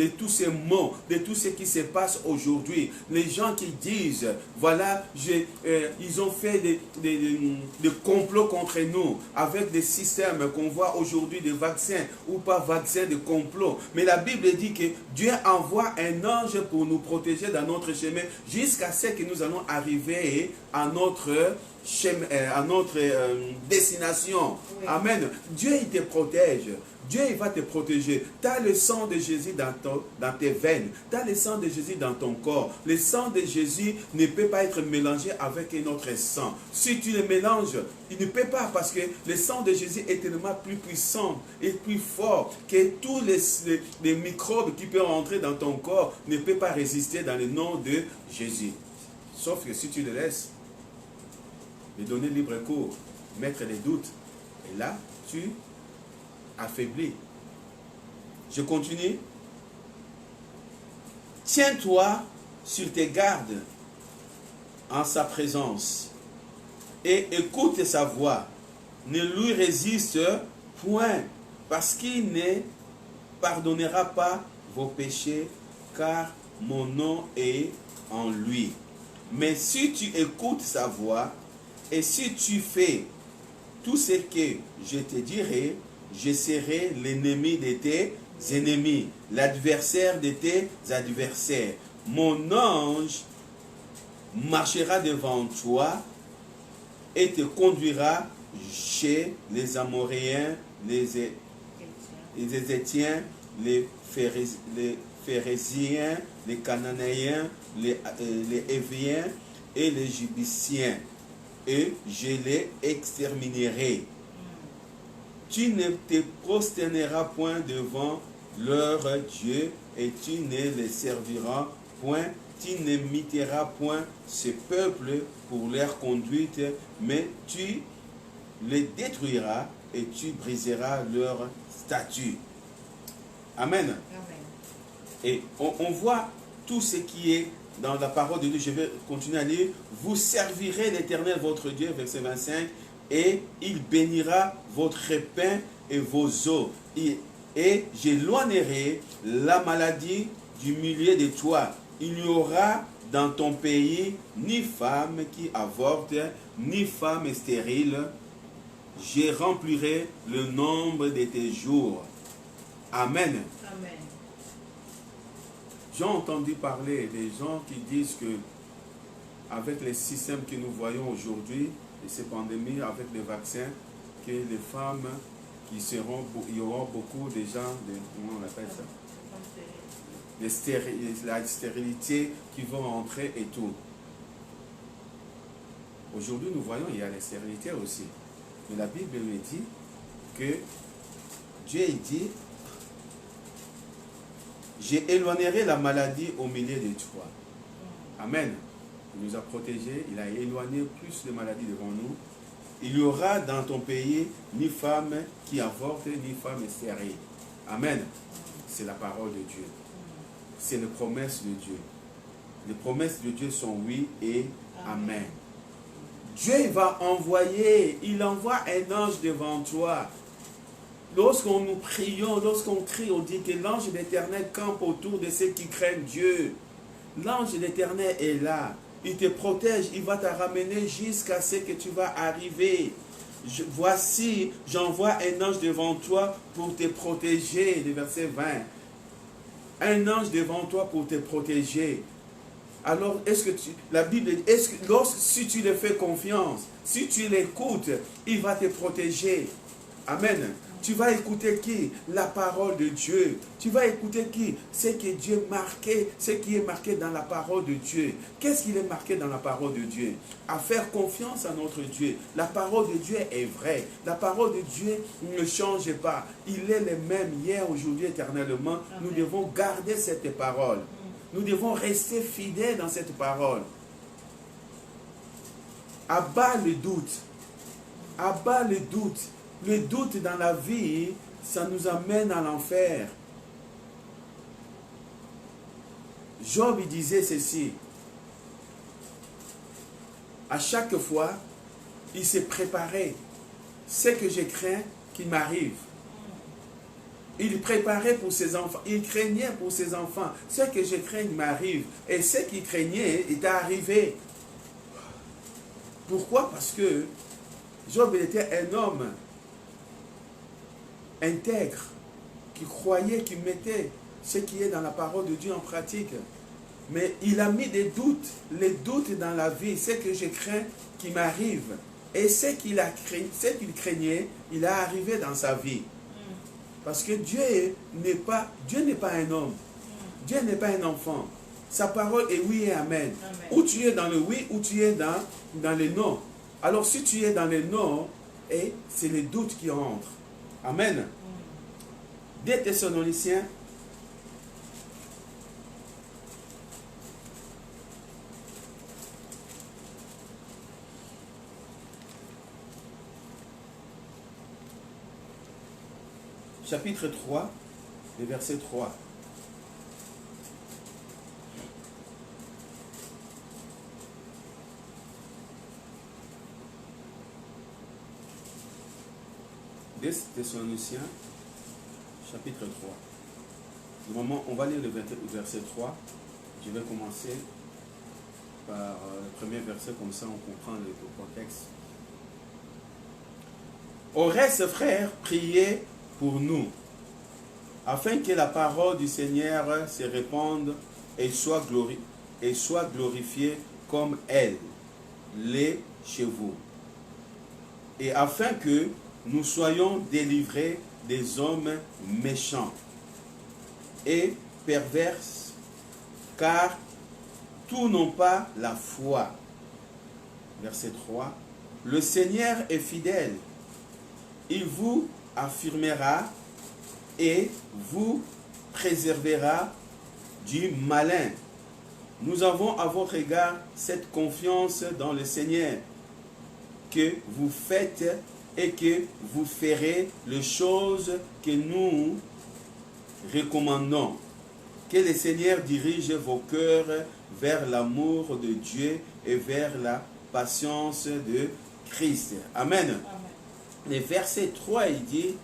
tous ces maux, de tout ce qui se passe aujourd'hui. Les gens qui disent, voilà, ils ont fait des complots contre nous avec des systèmes qu'on voit aujourd'hui, des vaccins ou pas vaccins, de complots. Mais la Bible dit que Dieu envoie un ange pour nous protéger dans notre chemin jusqu'à ce que nous allons arriver à notre chemin, à notre destination. Oui. Amen. Dieu, il te protège. Dieu, il va te protéger. Tu as le sang de Jésus dans tes veines. Tu as le sang de Jésus dans ton corps. Le sang de Jésus ne peut pas être mélangé avec un autre sang. Si tu le mélanges, il ne peut pas, parce que le sang de Jésus est tellement plus puissant et plus fort que tous les microbes qui peuvent entrer dans ton corps ne peuvent pas résister dans le nom de Jésus. Sauf que si tu le laisses, lui donner libre cours, mettre des doutes, et là, tu affaiblis. Je continue. Tiens-toi sur tes gardes en sa présence et écoute sa voix. Ne lui résiste point, parce qu'il ne pardonnera pas vos péchés, car mon nom est en lui. Mais si tu écoutes sa voix, et si tu fais tout ce que je te dirai, je serai l'ennemi de tes ennemis, l'adversaire de tes adversaires. Mon ange marchera devant toi et te conduira chez les Amoréens, les Étiens, les Phérésiens, les Cananéens, les Éviens et les Jébusiens, et je les exterminerai. Tu ne te prosterneras point devant leur Dieu, et tu ne les serviras point, tu n'imiteras point ce peuple pour leur conduite, mais tu les détruiras et tu briseras leur statut. Amen. Amen. Et on voit tout ce qui est dans la parole de Dieu. Je vais continuer à lire. Vous servirez l'Éternel votre Dieu, verset 25, et il bénira votre pain et vos eaux. Et j'éloignerai la maladie du milieu de toi. Il n'y aura dans ton pays ni femme qui avorte, ni femme stérile. Je remplirai le nombre de tes jours. Amen. Amen. J'ai entendu parler des gens qui disent que avec les systèmes que nous voyons aujourd'hui, et ces pandémies, avec les vaccins, que les femmes qui seront, il y aura beaucoup de gens, comment on appelle ça? La stérilité qui vont entrer et tout. Aujourd'hui, nous voyons, il y a la stérilité aussi. Mais la Bible me dit que Dieu dit, j'éloignerai la maladie au milieu de toi. Amen. Il nous a protégés, il a éloigné plus de maladies devant nous. Il n'y aura dans ton pays ni femme qui avorte, ni femme stérile. Amen. C'est la parole de Dieu. C'est les promesses de Dieu. Les promesses de Dieu sont oui et amen. Dieu va envoyer, il envoie un ange devant toi. Lorsqu'on nous prions, lorsqu'on crie, on dit que l'ange de l'Éternel campe autour de ceux qui craignent Dieu. L'ange de l'Éternel est là. Il te protège, il va te ramener jusqu'à ce que tu vas arriver. Voici, j'envoie un ange devant toi pour te protéger. Le verset 20. Un ange devant toi pour te protéger. Alors, est-ce que la Bible, si tu le fais confiance, si tu l'écoutes, il va te protéger. Amen. Tu vas écouter qui? La parole de Dieu. Tu vas écouter qui? Ce que Dieu marqué, ce qui est marqué dans la parole de Dieu. Qu'est-ce qu'il est marqué dans la parole de Dieu? À faire confiance à notre Dieu. La parole de Dieu est vraie. La parole de Dieu ne change pas. Il est le même hier, aujourd'hui, éternellement. Amen. Nous devons garder cette parole. Nous devons rester fidèles dans cette parole. Abat le doute. Abat le doute. Le doute dans la vie, ça nous amène à l'enfer. Job il disait ceci. à chaque fois, il s'est préparé. Ce que je crains qui m'arrive. Il préparait pour ses enfants. Il craignait pour ses enfants. Ce que je crains m'arrive. Et ce qu'il craignait est arrivé. Pourquoi? Parce que Job était un homme intègre, qui croyait, qui mettait ce qui est dans la parole de Dieu en pratique. Mais il a mis des doutes, les doutes dans la vie, ce que je crains qui m'arrive. Et ce qu'il craignait, il est arrivé dans sa vie. Parce que Dieu n'est pas un homme. Dieu n'est pas un enfant. Sa parole est oui et amen. Ou tu es dans le oui, ou tu es dans le non. Alors si tu es dans le non, c'est les doutes qui entrent. Amen. 2 Thessaloniciens, chapitre 3, le verset 3. Des Thessaloniciens, chapitre 3. Normalement, on va lire le verset 3. Je vais commencer par le premier verset, comme ça on comprend le contexte. Au reste, frères, priez pour nous, afin que la parole du Seigneur se répande et soit glorifiée comme elle l'est chez vous. Et afin que nous soyons délivrés des hommes méchants et pervers, car tous n'ont pas la foi. Verset 3. Le Seigneur est fidèle. Il vous affirmera et vous préservera du malin. Nous avons à votre égard cette confiance dans le Seigneur, que vous faites et que vous ferez les choses que nous recommandons. Que le Seigneur dirige vos cœurs vers l'amour de Dieu et vers la patience de Christ. Amen. Amen. Le verset 3, il dit,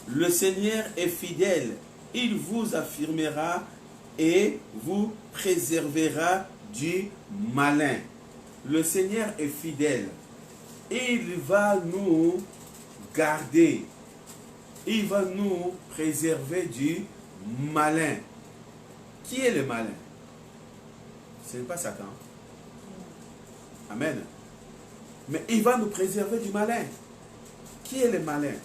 le Seigneur est fidèle, il vous affirmera et vous préservera du malin. Le Seigneur est fidèle. Il va nous garder. Il va nous préserver du malin. Qui est le malin? Ce n'est pas Satan. Amen. Mais il va nous préserver du malin. Qui est le malin?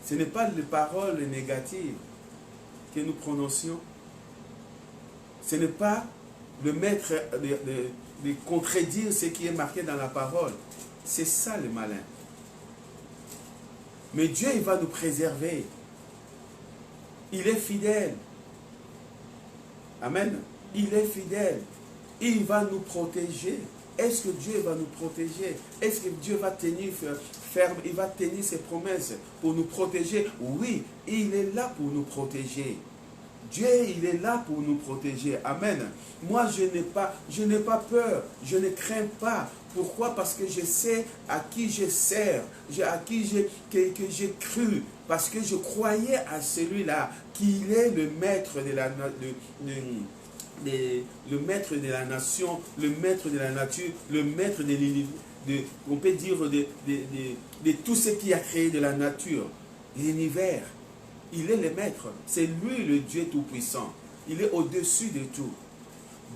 Ce n'est pas les paroles négatives que nous prononcions. Ce n'est pas le maître de contredire ce qui est marqué dans la parole. C'est ça le malin. Mais Dieu, il va nous préserver. Il est fidèle. Amen. Il est fidèle. Il va nous protéger. Est-ce que Dieu va nous protéger? Est-ce que Dieu va tenir ferme? Il va tenir ses promesses pour nous protéger? Oui, il est là pour nous protéger. Dieu, il est là pour nous protéger. Amen. Moi, je n'ai pas peur. Je ne crains pas. Pourquoi? Parce que je sais à qui je sers, à qui j'ai cru. Parce que je croyais à celui-là, qu'il est le maître de la le maître de la nation, le maître de la nature, le maître de l'univers, on peut dire de tout ce qui a créé de la nature, l'univers. Il est le maître, c'est lui le Dieu tout-puissant. Il est au-dessus de tout.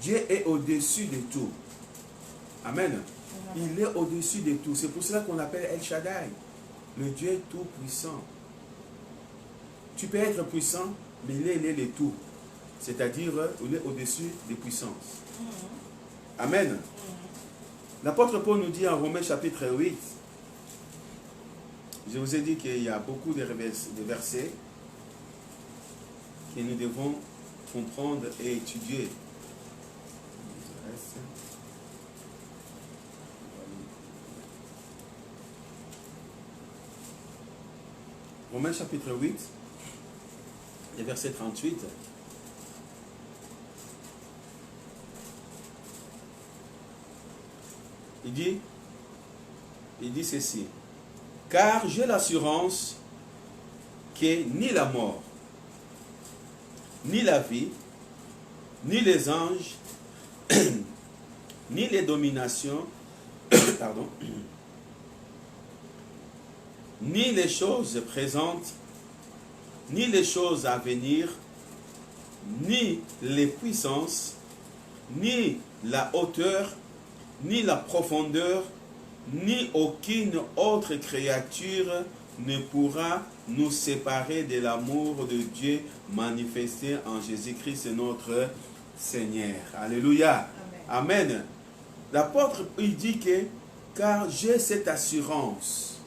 Dieu est au-dessus de tout. Amen. Il est au-dessus de tout. C'est pour cela qu'on l'appelle El Shaddai, le Dieu tout-puissant. Tu peux être puissant, mais il est le tout. C'est-à-dire, il est au-dessus des puissances. Amen. L'apôtre Paul nous dit en Romains chapitre 8, je vous ai dit qu'il y a beaucoup de versets que nous devons comprendre et étudier. Romains chapitre 8, et verset 38. Il dit ceci. Car j'ai l'assurance que ni la mort, ni la vie, ni les anges, ni les dominations, pardon, ni les choses présentes, ni les choses à venir, ni les puissances, ni la hauteur, ni la profondeur, ni aucune autre créature ne pourra nous séparer de l'amour de Dieu manifesté en Jésus-Christ notre Seigneur. Alléluia. Amen. Amen. L'apôtre, il dit que, car j'ai cette assurance,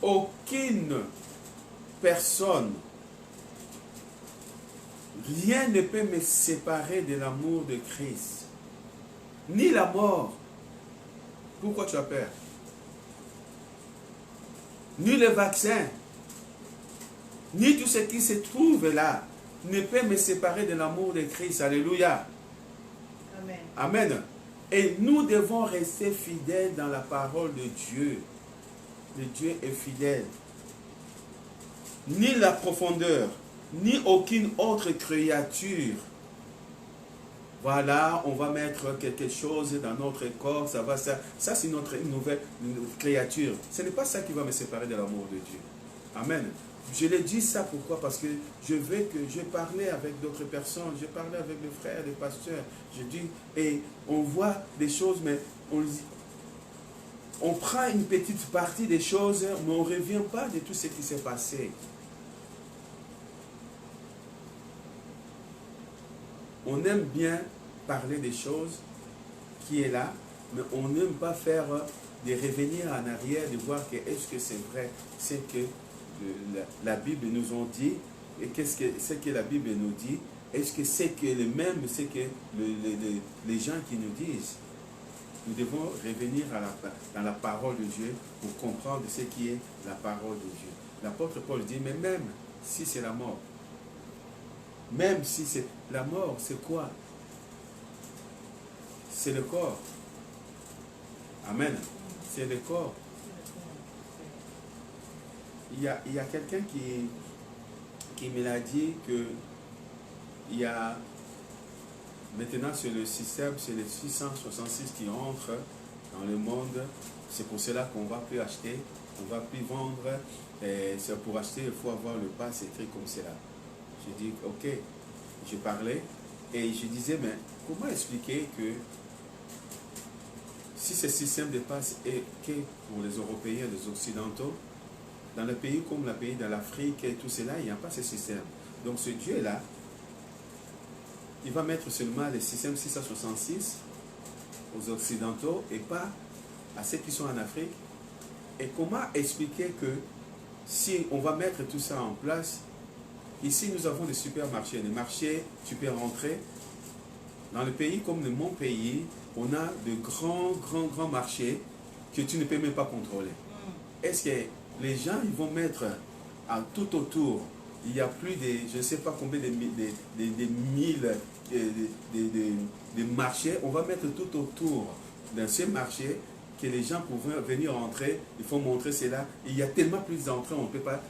aucune personne, rien ne peut me séparer de l'amour de Christ. Ni la mort. Pourquoi tu as peur? Ni le vaccin, ni tout ce qui se trouve là, ne peut me séparer de l'amour de Christ. Alléluia. Amen. Amen. Et nous devons rester fidèles dans la parole de Dieu. Le Dieu est fidèle. Ni la profondeur, ni aucune autre créature. Voilà, on va mettre quelque chose dans notre corps, ça c'est une nouvelle créature. Ce n'est pas ça qui va me séparer de l'amour de Dieu. Amen. Je l'ai dit ça pourquoi? Parce que je veux que je parlais avec d'autres personnes, je parlais avec les frères, les pasteurs, je dis, et on voit des choses, mais on prend une petite partie des choses, mais on ne revient pas de tout ce qui s'est passé. On aime bien parler des choses qui est là, mais on n'aime pas faire de revenir en arrière, de voir que est-ce que c'est vrai, c'est que la Bible nous ont dit, et qu'est-ce que la Bible nous dit, est-ce que c'est que le même, c'est que les gens qui nous disent. Nous devons revenir dans la parole de Dieu pour comprendre ce qui est la parole de Dieu. L'apôtre Paul dit, mais même si c'est la mort, même si c'est la mort, c'est quoi? C'est le corps. Amen. C'est le corps. Il y a quelqu'un qui me l'a dit que il y a maintenant sur le système, c'est les 666 qui entrent dans le monde. C'est pour cela qu'on ne va plus acheter, on ne va plus vendre. C'est pour acheter, il faut avoir le pass écrit comme cela. J'ai dit, ok, je parlais et je disais, mais comment expliquer que si ce système de passe est que pour les Européens, les Occidentaux, dans les pays comme le pays de l'Afrique et tout cela, il n'y a pas ce système. Donc ce Dieu-là, il va mettre seulement le système 666 aux Occidentaux et pas à ceux qui sont en Afrique. Et comment expliquer que si on va mettre tout ça en place, ici nous avons des supermarchés, des marchés, tu peux rentrer. Dans le pays comme mon pays, on a de grands marchés que tu ne peux même pas contrôler. Est-ce que les gens ils vont mettre tout autour, il y a plus de, je ne sais pas combien de mille de marchés, on va mettre tout autour de ces marchés que les gens pourraient venir entrer, il faut montrer cela. Il y a tellement plus d'entrées, on ne peut pas,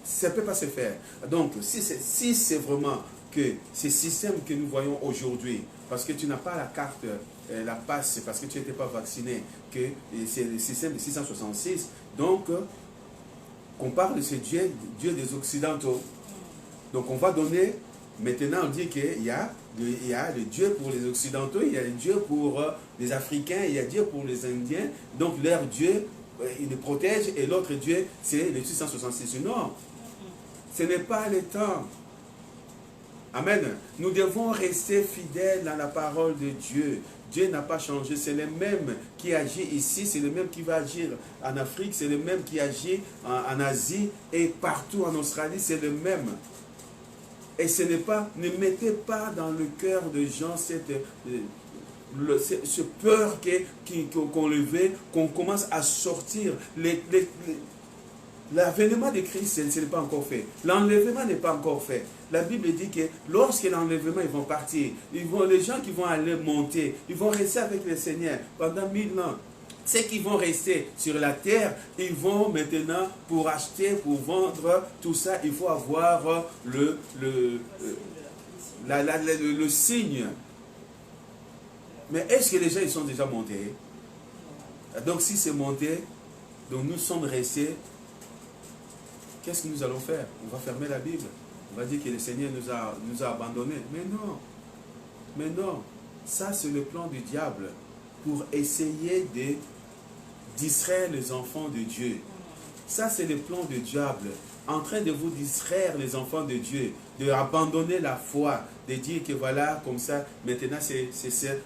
ça ne peut pas se faire. Donc, si c'est vraiment que ce système que nous voyons aujourd'hui, parce que tu n'as pas la carte, la passe, parce que tu n'étais pas vacciné, que c'est le système de 666, donc, qu'on parle de ce Dieu des Occidentaux. Donc, on va donner, maintenant on dit qu'il y a le Dieu pour les Occidentaux, il y a le Dieu pour les Africains, il y a Dieu pour les Indiens, donc leur Dieu, il les protège, et l'autre Dieu, c'est le 666. Non, ce n'est pas le temps. Amen. Nous devons rester fidèles dans la parole de Dieu. Dieu n'a pas changé. C'est le même qui agit ici, c'est le même qui va agir en Afrique, c'est le même qui agit en Asie et partout en Australie, c'est le même. Et ce n'est pas, ne mettez pas dans le cœur des gens cette peur qu'on levait, qu'on commence à sortir. L'avènement de Christ, ce n'est pas encore fait. L'enlèvement n'est pas encore fait. La Bible dit que lorsque l'enlèvement, ils vont partir. Les gens qui vont aller monter, ils vont rester avec le Seigneur pendant 1000 ans. Ceux qui vont rester sur la terre, ils vont maintenant, pour acheter, pour vendre, tout ça, il faut avoir le signe. Mais est-ce que les gens ils sont déjà montés? Donc si c'est monté, donc nous sommes restés, qu'est-ce que nous allons faire? On va fermer la Bible. On va dire que le Seigneur nous a abandonnés. Mais non. Mais non. Ça, c'est le plan du diable pour essayer de distraire les enfants de Dieu. Ça, c'est le plan du diable en train de vous distraire les enfants de Dieu, de abandonner la foi, de dire que voilà, comme ça, maintenant c'est...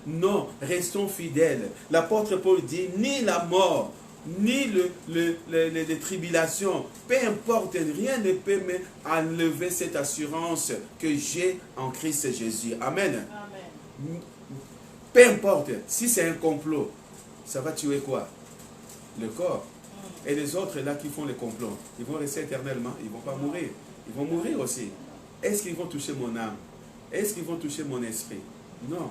Non, restons fidèles. L'apôtre Paul dit, ni la mort, ni les tribulations, peu importe, rien ne peut m'enlever cette assurance que j'ai en Christ Jésus. Amen. Amen. Peu importe, si c'est un complot, ça va tuer quoi? Le corps. Et les autres là qui font les complots, ils vont rester éternellement, ils ne vont pas mourir. Ils vont mourir aussi. Est-ce qu'ils vont toucher mon âme? Est-ce qu'ils vont toucher mon esprit? Non.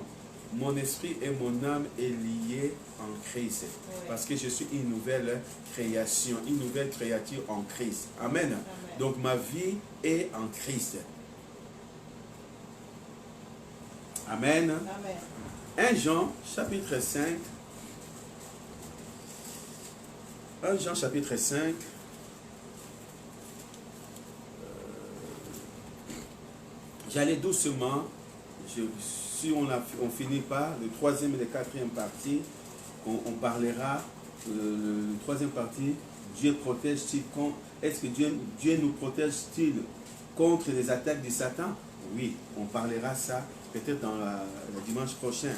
Mon esprit et mon âme est lié en Christ. Parce que je suis une nouvelle création, une nouvelle créature en Christ. Amen. Amen. Donc ma vie est en Christ. Amen. Amen. 1 Jean chapitre 5. 1 Jean chapitre 5. J'allais doucement. Si on finit par le troisième et le quatrième partie, on parlera le troisième partie. Dieu protège-t-il contre... Est-ce que Dieu nous protège-t-il contre les attaques de Satan? Oui, on parlera ça peut-être dans le dimanche prochain.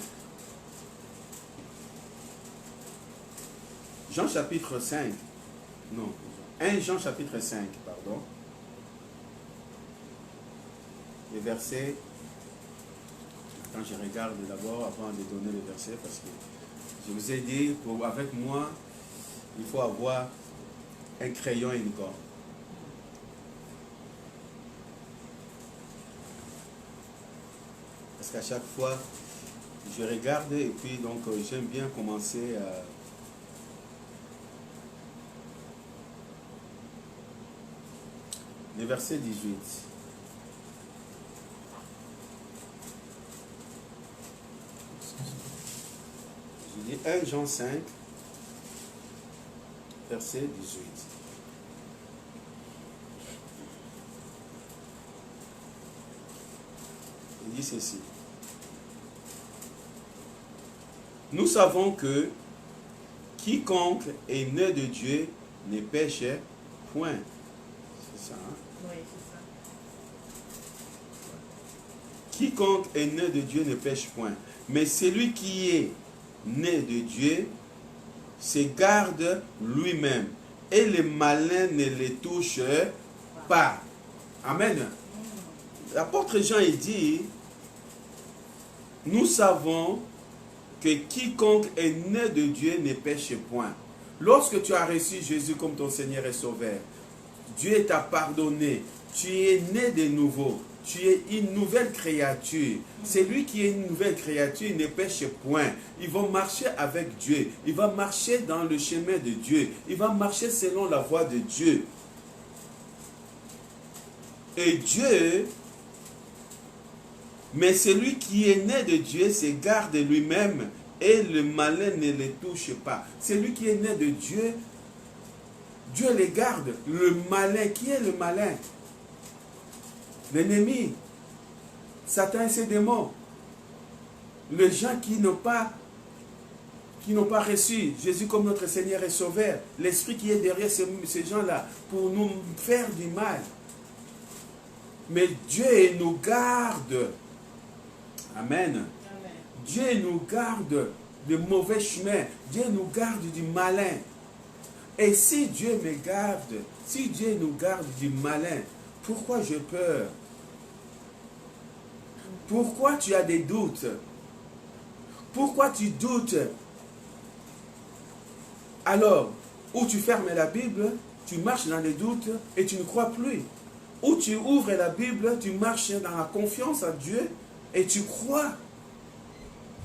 Jean chapitre 5. Non, 1 Jean chapitre 5, pardon. Les versets... Quand je regarde d'abord avant de donner les versets, parce que je vous ai dit, avec moi, il faut avoir un crayon et une gomme. Parce qu'à chaque fois, je regarde et puis donc j'aime bien commencer à... Le verset 18. Je dis 1 Jean 5, verset 18. Il dit ceci. Nous savons que quiconque est né de Dieu ne pêche point. C'est ça, hein? Oui, c'est ça. Quiconque est né de Dieu ne pêche point. Mais celui qui est né de Dieu se garde lui-même. Et le malin ne le touche pas. Amen. L'apôtre Jean, il dit, nous savons que quiconque est né de Dieu ne pêche point. Lorsque tu as reçu Jésus comme ton Seigneur et Sauveur, Dieu t'a pardonné, tu es né de nouveau, tu es une nouvelle créature. Celui qui est une nouvelle créature ne pêche point. Il va marcher avec Dieu, il va marcher dans le chemin de Dieu, il va marcher selon la voie de Dieu. Et Dieu, mais celui qui est né de Dieu se garde lui-même et le malin ne le touche pas. Celui qui est né de Dieu, Dieu les garde. Le malin, qui est le malin? L'ennemi, Satan et ses démons. Les gens qui n'ont pas reçu Jésus comme notre Seigneur et Sauveur. L'esprit qui est derrière ces gens-là pour nous faire du mal. Mais Dieu nous garde. Amen. Amen. Dieu nous garde de mauvais chemins. Dieu nous garde du malin. Et si Dieu me garde, si Dieu nous garde du malin, pourquoi j'ai peur? Pourquoi tu as des doutes? Pourquoi tu doutes? Alors, ou tu fermes la Bible, tu marches dans les doutes et tu ne crois plus. Ou tu ouvres la Bible, tu marches dans la confiance en Dieu et tu crois.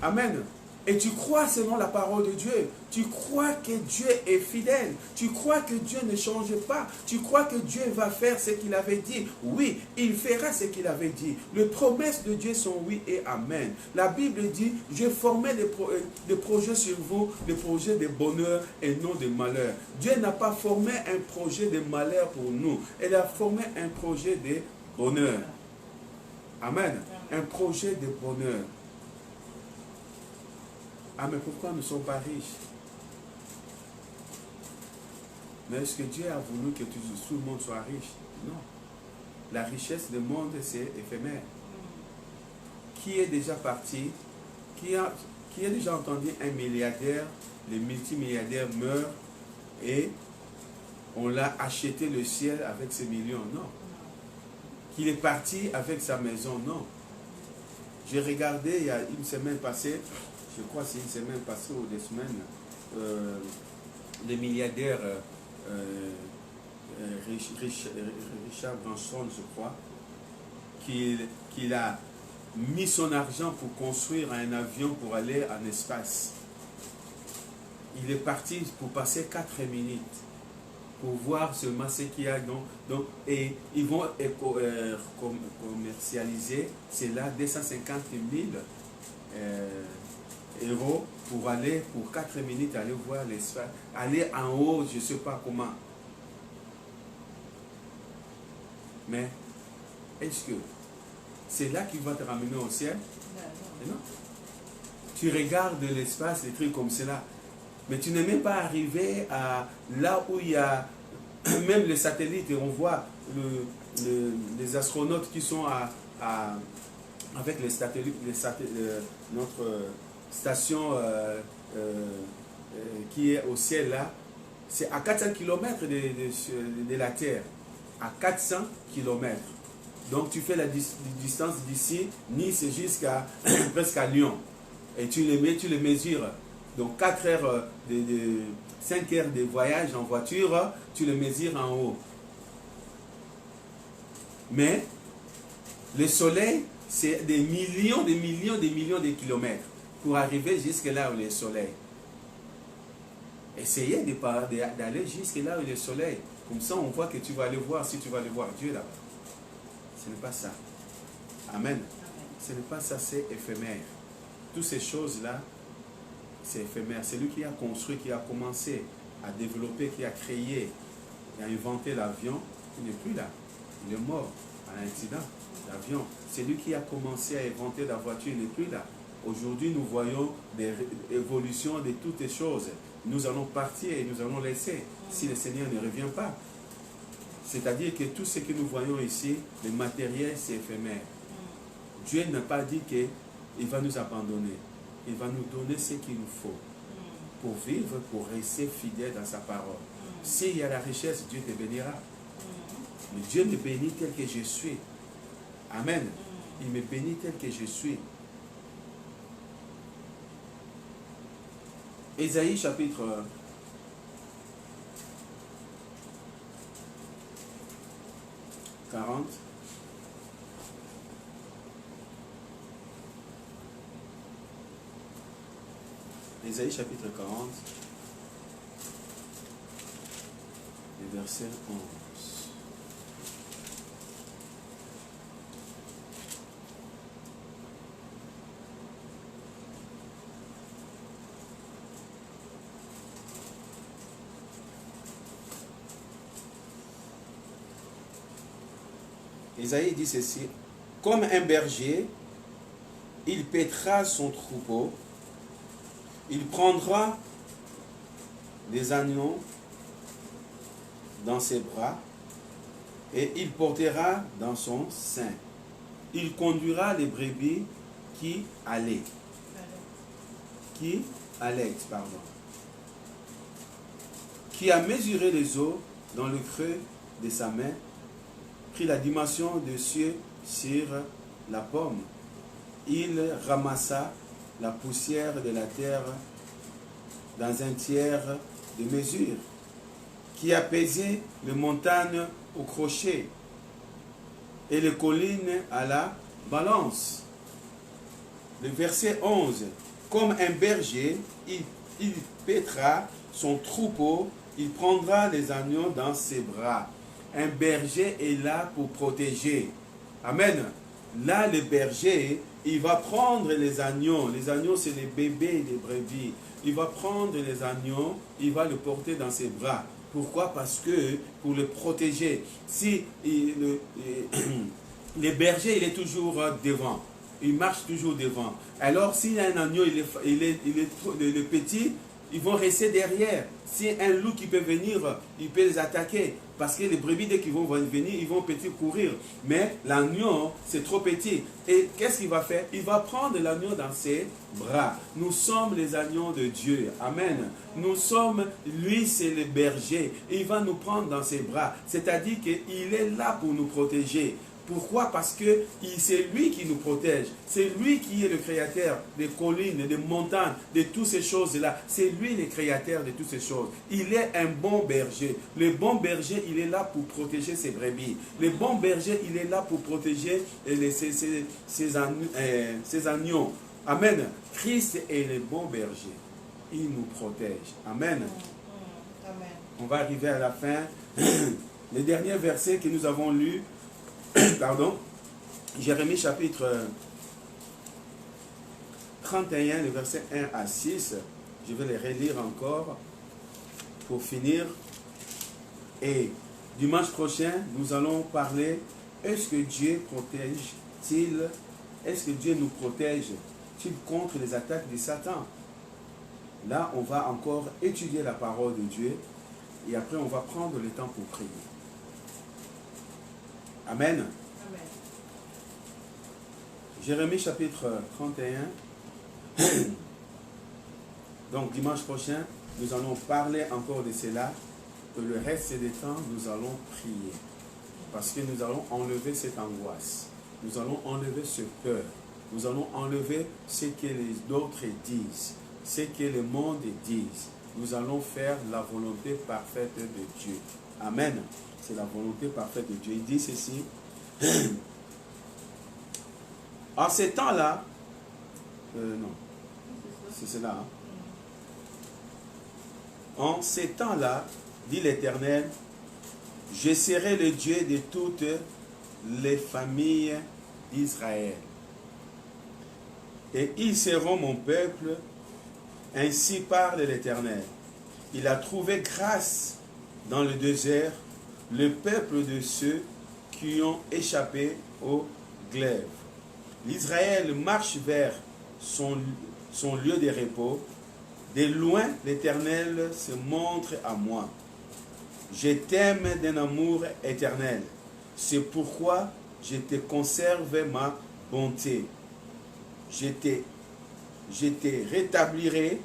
Amen. Et tu crois selon la parole de Dieu. Tu crois que Dieu est fidèle. Tu crois que Dieu ne change pas. Tu crois que Dieu va faire ce qu'il avait dit. Oui, il fera ce qu'il avait dit. Les promesses de Dieu sont oui et amen. La Bible dit, je formais des projets sur vous, des projets de bonheur et non de malheur. Dieu n'a pas formé un projet de malheur pour nous. Il a formé un projet de bonheur. Amen. Un projet de bonheur. Ah, mais pourquoi nous ne sommes pas riches? Mais est-ce que Dieu a voulu que tout le monde soit riche? Non. La richesse du monde, c'est éphémère. Qui est déjà parti? Qui a déjà entendu un milliardaire, les multimilliardaires meurent et on l'a acheté le ciel avec ses millions? Non. Qu'il est parti avec sa maison? Non. J'ai regardé il y a une semaine passée, je crois que c'est une semaine passée ou des semaines, le milliardaire Richard Branson, je crois, qu'il a mis son argent pour construire un avion pour aller en espace. Il est parti pour passer 4 minutes pour voir ce marché qu'il y a. Et ils vont commercialiser, c'est là 250 000 euros pour aller, pour 4 minutes, aller voir l'espace, aller en haut, je ne sais pas comment. Mais est-ce que c'est là qu'il va te ramener au ciel? Non. Tu regardes l'espace, des trucs comme cela, mais tu n'es même pas arrivé à là où il y a même les satellites, et on voit les astronautes qui sont avec les satellites, notre station qui est au ciel là, c'est à 400 km de la Terre, à 400 km. Donc tu fais la distance d'ici, Nice jusqu'à presque à Lyon, et tu les mesures. Donc 4 heures, 5 heures de voyage en voiture, tu le mesures en haut. Mais le soleil, c'est des millions de kilomètres pour arriver jusque là où est le soleil. Essayez d'aller jusque là où est le soleil. Comme ça, on voit que tu vas aller voir, si tu vas aller voir Dieu là-bas. Ce n'est pas ça. Amen. Ce n'est pas ça, c'est éphémère. Toutes ces choses-là, c'est éphémère. C'est lui qui a construit, qui a commencé à développer, qui a créé, qui a inventé l'avion. Il n'est plus là. Il est mort à l'accident. L'avion. C'est lui qui a commencé à inventer la voiture. Il n'est plus là. Aujourd'hui, nous voyons des évolutions de toutes les choses. Nous allons partir et nous allons laisser si le Seigneur ne revient pas. C'est-à-dire que tout ce que nous voyons ici, le matériel, c'est éphémère. Dieu n'a pas dit qu'il va nous abandonner. Il va nous donner ce qu'il nous faut pour vivre, pour rester fidèle dans sa parole. S'il y a la richesse, Dieu te bénira. Mais Dieu me bénit tel que je suis. Amen. Il me bénit tel que je suis. Ésaïe chapitre 40. Ésaïe chapitre 40, le verset 11. Ésaïe dit ceci: comme un berger, il paîtra son troupeau, il prendra des agneaux dans ses bras et il portera dans son sein. Il conduira les brebis qui allaitent. Qui a mesuré les eaux dans le creux de sa main, prit la dimension des cieux sur la paume. Il ramassa la poussière de la terre dans un tiers de mesure, qui a pesé les montagnes au crochet et les collines à la balance. Le verset 11. Comme un berger, il paîtra son troupeau, il prendra les agneaux dans ses bras. Un berger est là pour protéger. Amen. Là, le berger, il va prendre les agneaux. Les agneaux, c'est les bébés des brebis. Il va prendre les agneaux, il va le porter dans ses bras. Pourquoi? Parce que pour le protéger. Si le berger, il est toujours devant. Il marche toujours devant. Alors, s'il y a un agneau, le petit, ils vont rester derrière. Si un loup qui peut venir, il peut les attaquer. Parce que les brebis, dès qu'ils vont venir, ils vont petit courir. Mais l'agneau, c'est trop petit. Et qu'est-ce qu'il va faire? Il va prendre l'agneau dans ses bras. Nous sommes les agneaux de Dieu. Amen. Nous sommes, lui, c'est le berger. Il va nous prendre dans ses bras. C'est-à-dire qu'il est là pour nous protéger. Pourquoi? Parce que c'est lui qui nous protège. C'est lui qui est le créateur des collines, des montagnes, de toutes ces choses-là. C'est lui le créateur de toutes ces choses. Il est un bon berger. Le bon berger, il est là pour protéger ses brebis. Le bon berger, il est là pour protéger ses agneaux. Amen. Christ est le bon berger. Il nous protège. Amen. Amen. On va arriver à la fin. Le dernier verset que nous avons lu, pardon, Jérémie chapitre 31, le verset 1 à 6. Je vais les relire encore pour finir. Et dimanche prochain, nous allons parler, est-ce que Dieu protège-t-il, est-ce que Dieu nous protège-t-il contre les attaques de Satan? Là, on va encore étudier la parole de Dieu et après on va prendre le temps pour prier. Amen. Amen. Jérémie chapitre 31. Donc dimanche prochain, nous allons parler encore de cela. Et le reste des temps, nous allons prier. Parce que nous allons enlever cette angoisse. Nous allons enlever ce peur. Nous allons enlever ce que les autres disent. Ce que le monde dit. Nous allons faire la volonté parfaite de Dieu. Amen. C'est la volonté parfaite de Dieu. Il dit ceci. En ces temps-là, non, c'est cela. Hein? En ces temps-là, dit l'Éternel, je serai le Dieu de toutes les familles d'Israël. Et ils seront mon peuple, ainsi parle l'Éternel. Il a trouvé grâce dans le désert, le peuple de ceux qui ont échappé au glaive. L'Israël marche vers son lieu de repos. De loin, l'Éternel se montre à moi. Je t'aime d'un amour éternel. C'est pourquoi je te conserve ma bonté. Je te rétablirai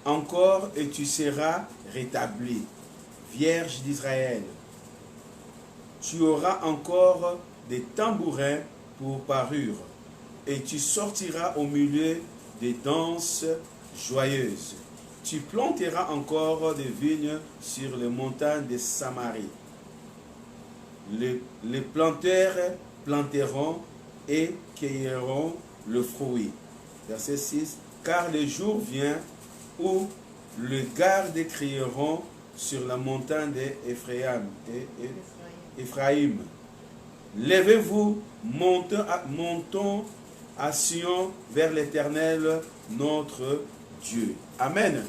encore et tu seras rétabli. Vierge d'Israël, tu auras encore des tambourins pour parure, et tu sortiras au milieu des danses joyeuses. Tu planteras encore des vignes sur les montagnes de Samarie. Les planteurs planteront et cueilleront le fruit. Verset 6. Car le jour vient où les gardes crieront sur la montagne d'Éphraïm. Levez-vous, montons à Sion vers l'Éternel, notre Dieu. Amen.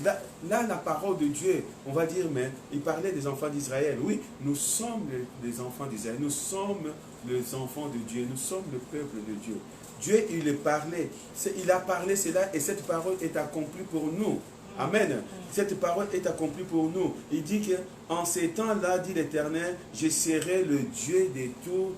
Amen. Là, la parole de Dieu, on va dire, mais il parlait des enfants d'Israël. Oui, nous sommes les enfants d'Israël. Nous sommes les enfants de Dieu. Nous sommes le peuple de Dieu. Dieu, il a parlé cela et cette parole est accomplie pour nous. Amen. Cette parole est accomplie pour nous. Il dit qu'en ces temps-là, dit l'Éternel, je serai le Dieu de tout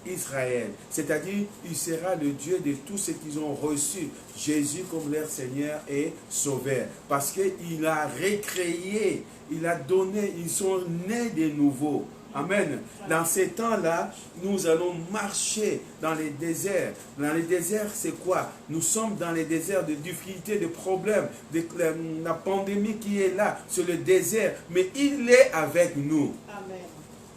Israël. C'est-à-dire, il sera le Dieu de tous ceux qui ont reçu Jésus comme leur Seigneur et Sauveur. Parce qu'il a recréé, il a donné, ils sont nés de nouveau. Amen. Dans ces temps-là, nous allons marcher dans les déserts. Dans les déserts, c'est quoi? Nous sommes dans les déserts de difficultés, de problèmes, de la pandémie qui est là, sur le désert. Mais il est avec nous. Amen.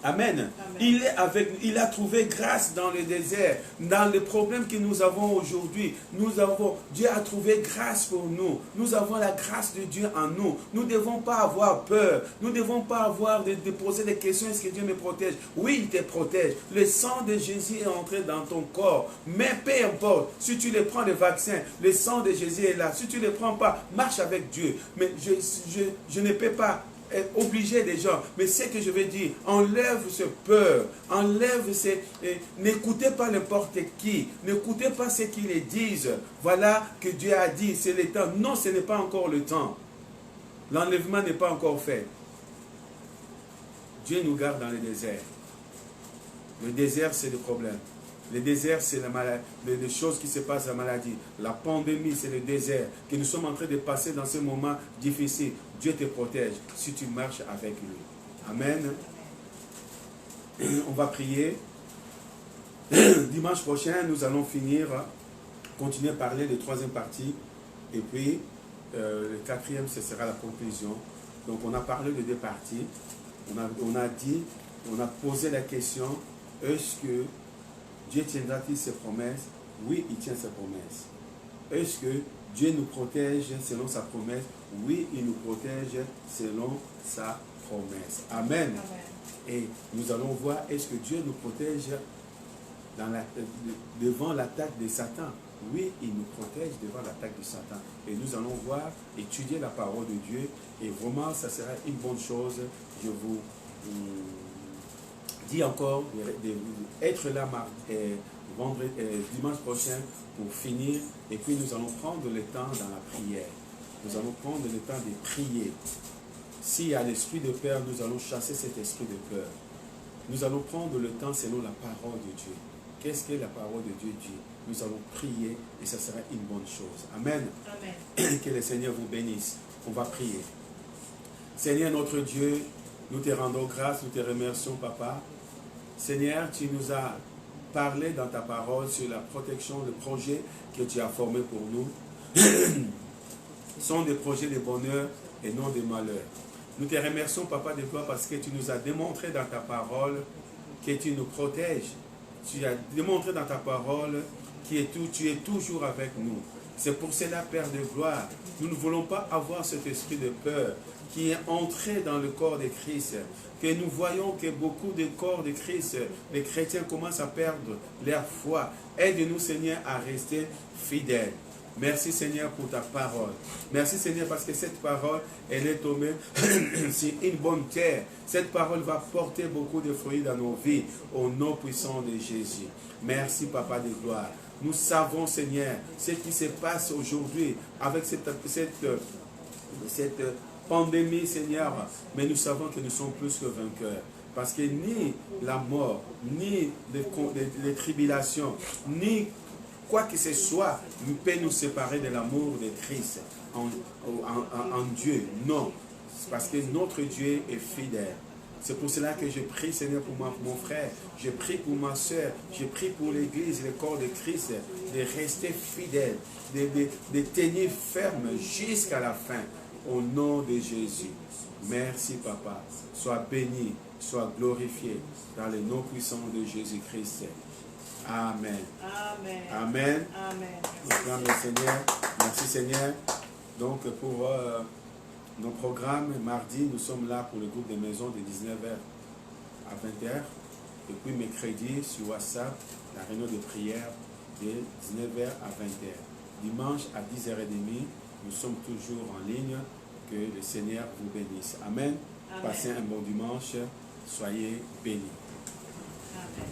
Amen. Amen. Il est avec nous. Il a trouvé grâce dans le désert. Dans les problèmes que nous avons aujourd'hui, Dieu a trouvé grâce pour nous. Nous avons la grâce de Dieu en nous. Nous ne devons pas avoir peur. Nous ne devons pas avoir de poser des questions. Est-ce que Dieu me protège? Oui, il te protège. Le sang de Jésus est entré dans ton corps. Mais peu importe, si tu le prends le vaccin, le sang de Jésus est là. Si tu ne le prends pas, marche avec Dieu. Mais je ne peux pas obliger les gens, mais ce que je veux dire, enlève ce peur, enlève ces... N'écoutez pas n'importe qui, n'écoutez pas ce qu'ils les disent. Voilà que Dieu a dit, c'est le temps. Non, ce n'est pas encore le temps. L'enlèvement n'est pas encore fait. Dieu nous garde dans le désert. Le désert, c'est le problème. Le désert, c'est la maladie, les choses qui se passent, la maladie. La pandémie, c'est le désert que nous sommes en train de passer dans ce moment difficile. Dieu te protège si tu marches avec lui. Amen. On va prier. Dimanche prochain, nous allons continuer à parler de la troisième partie. Et puis, le quatrième, ce sera la conclusion. Donc, on a parlé de deux parties. On a posé la question, est-ce que Dieu tiendra-t-il ses promesses? Oui, il tient ses promesses. Est-ce que Dieu nous protège selon sa promesse? Oui, il nous protège selon sa promesse. Amen. Amen. Et nous allons voir, est-ce que Dieu nous protège devant l'attaque de Satan? Oui, il nous protège devant l'attaque de Satan. Et nous allons voir, étudier la parole de Dieu. Et vraiment, ça sera une bonne chose. Je vous dis encore d'être là dimanche prochain pour finir. Et puis nous allons prendre le temps dans la prière. Nous allons prendre le temps de prier. S'il y a l'esprit de peur, nous allons chasser cet esprit de peur. Nous allons prendre le temps selon la parole de Dieu. Qu'est-ce que la parole de Dieu dit? Nous allons prier et ça sera une bonne chose. Amen. Amen. Que le Seigneur vous bénisse. On va prier. Seigneur notre Dieu, nous te rendons grâce, nous te remercions, Papa. Seigneur, tu nous as parlé dans ta parole sur la protection, le projet que tu as formé pour nous. Sont des projets de bonheur et non de malheur. Nous te remercions, Papa de toi, parce que tu nous as démontré dans ta parole que tu nous protèges. Tu as démontré dans ta parole que tu es toujours avec nous. C'est pour cela, Père de gloire, nous ne voulons pas avoir cet esprit de peur qui est entré dans le corps de Christ, que nous voyons que beaucoup de corps de Christ, les chrétiens commencent à perdre leur foi. Aide-nous, Seigneur, à rester fidèles. Merci, Seigneur, pour ta parole. Merci, Seigneur, parce que cette parole, elle est tombée sur une bonne terre. Cette parole va porter beaucoup de fruits dans nos vies, au nom puissant de Jésus. Merci, Papa de gloire. Nous savons, Seigneur, ce qui se passe aujourd'hui avec cette pandémie, Seigneur, mais nous savons que nous sommes plus que vainqueurs. Parce que ni la mort, ni les tribulations, ni quoi que ce soit ne peut nous séparer de l'amour de Christ en Dieu. Non, parce que notre Dieu est fidèle. C'est pour cela que je prie, Seigneur, pour mon frère, je prie pour ma soeur, je prie pour l'Église, le corps de Christ, de rester fidèle, de tenir ferme jusqu'à la fin, au nom de Jésus. Merci, Papa. Sois béni, sois glorifié dans le nom puissant de Jésus-Christ. Amen. Amen. Amen. Amen. Acclame le Seigneur. Merci, Seigneur. Donc, pour nos programmes, mardi, nous sommes là pour le groupe des maisons de 19h à 20h. Et puis, mercredi, sur WhatsApp, la réunion de prière de 19h à 20h. Dimanche à 10h30, nous sommes toujours en ligne. Que le Seigneur vous bénisse. Amen. Amen. Passez un bon dimanche. Soyez bénis. Amen.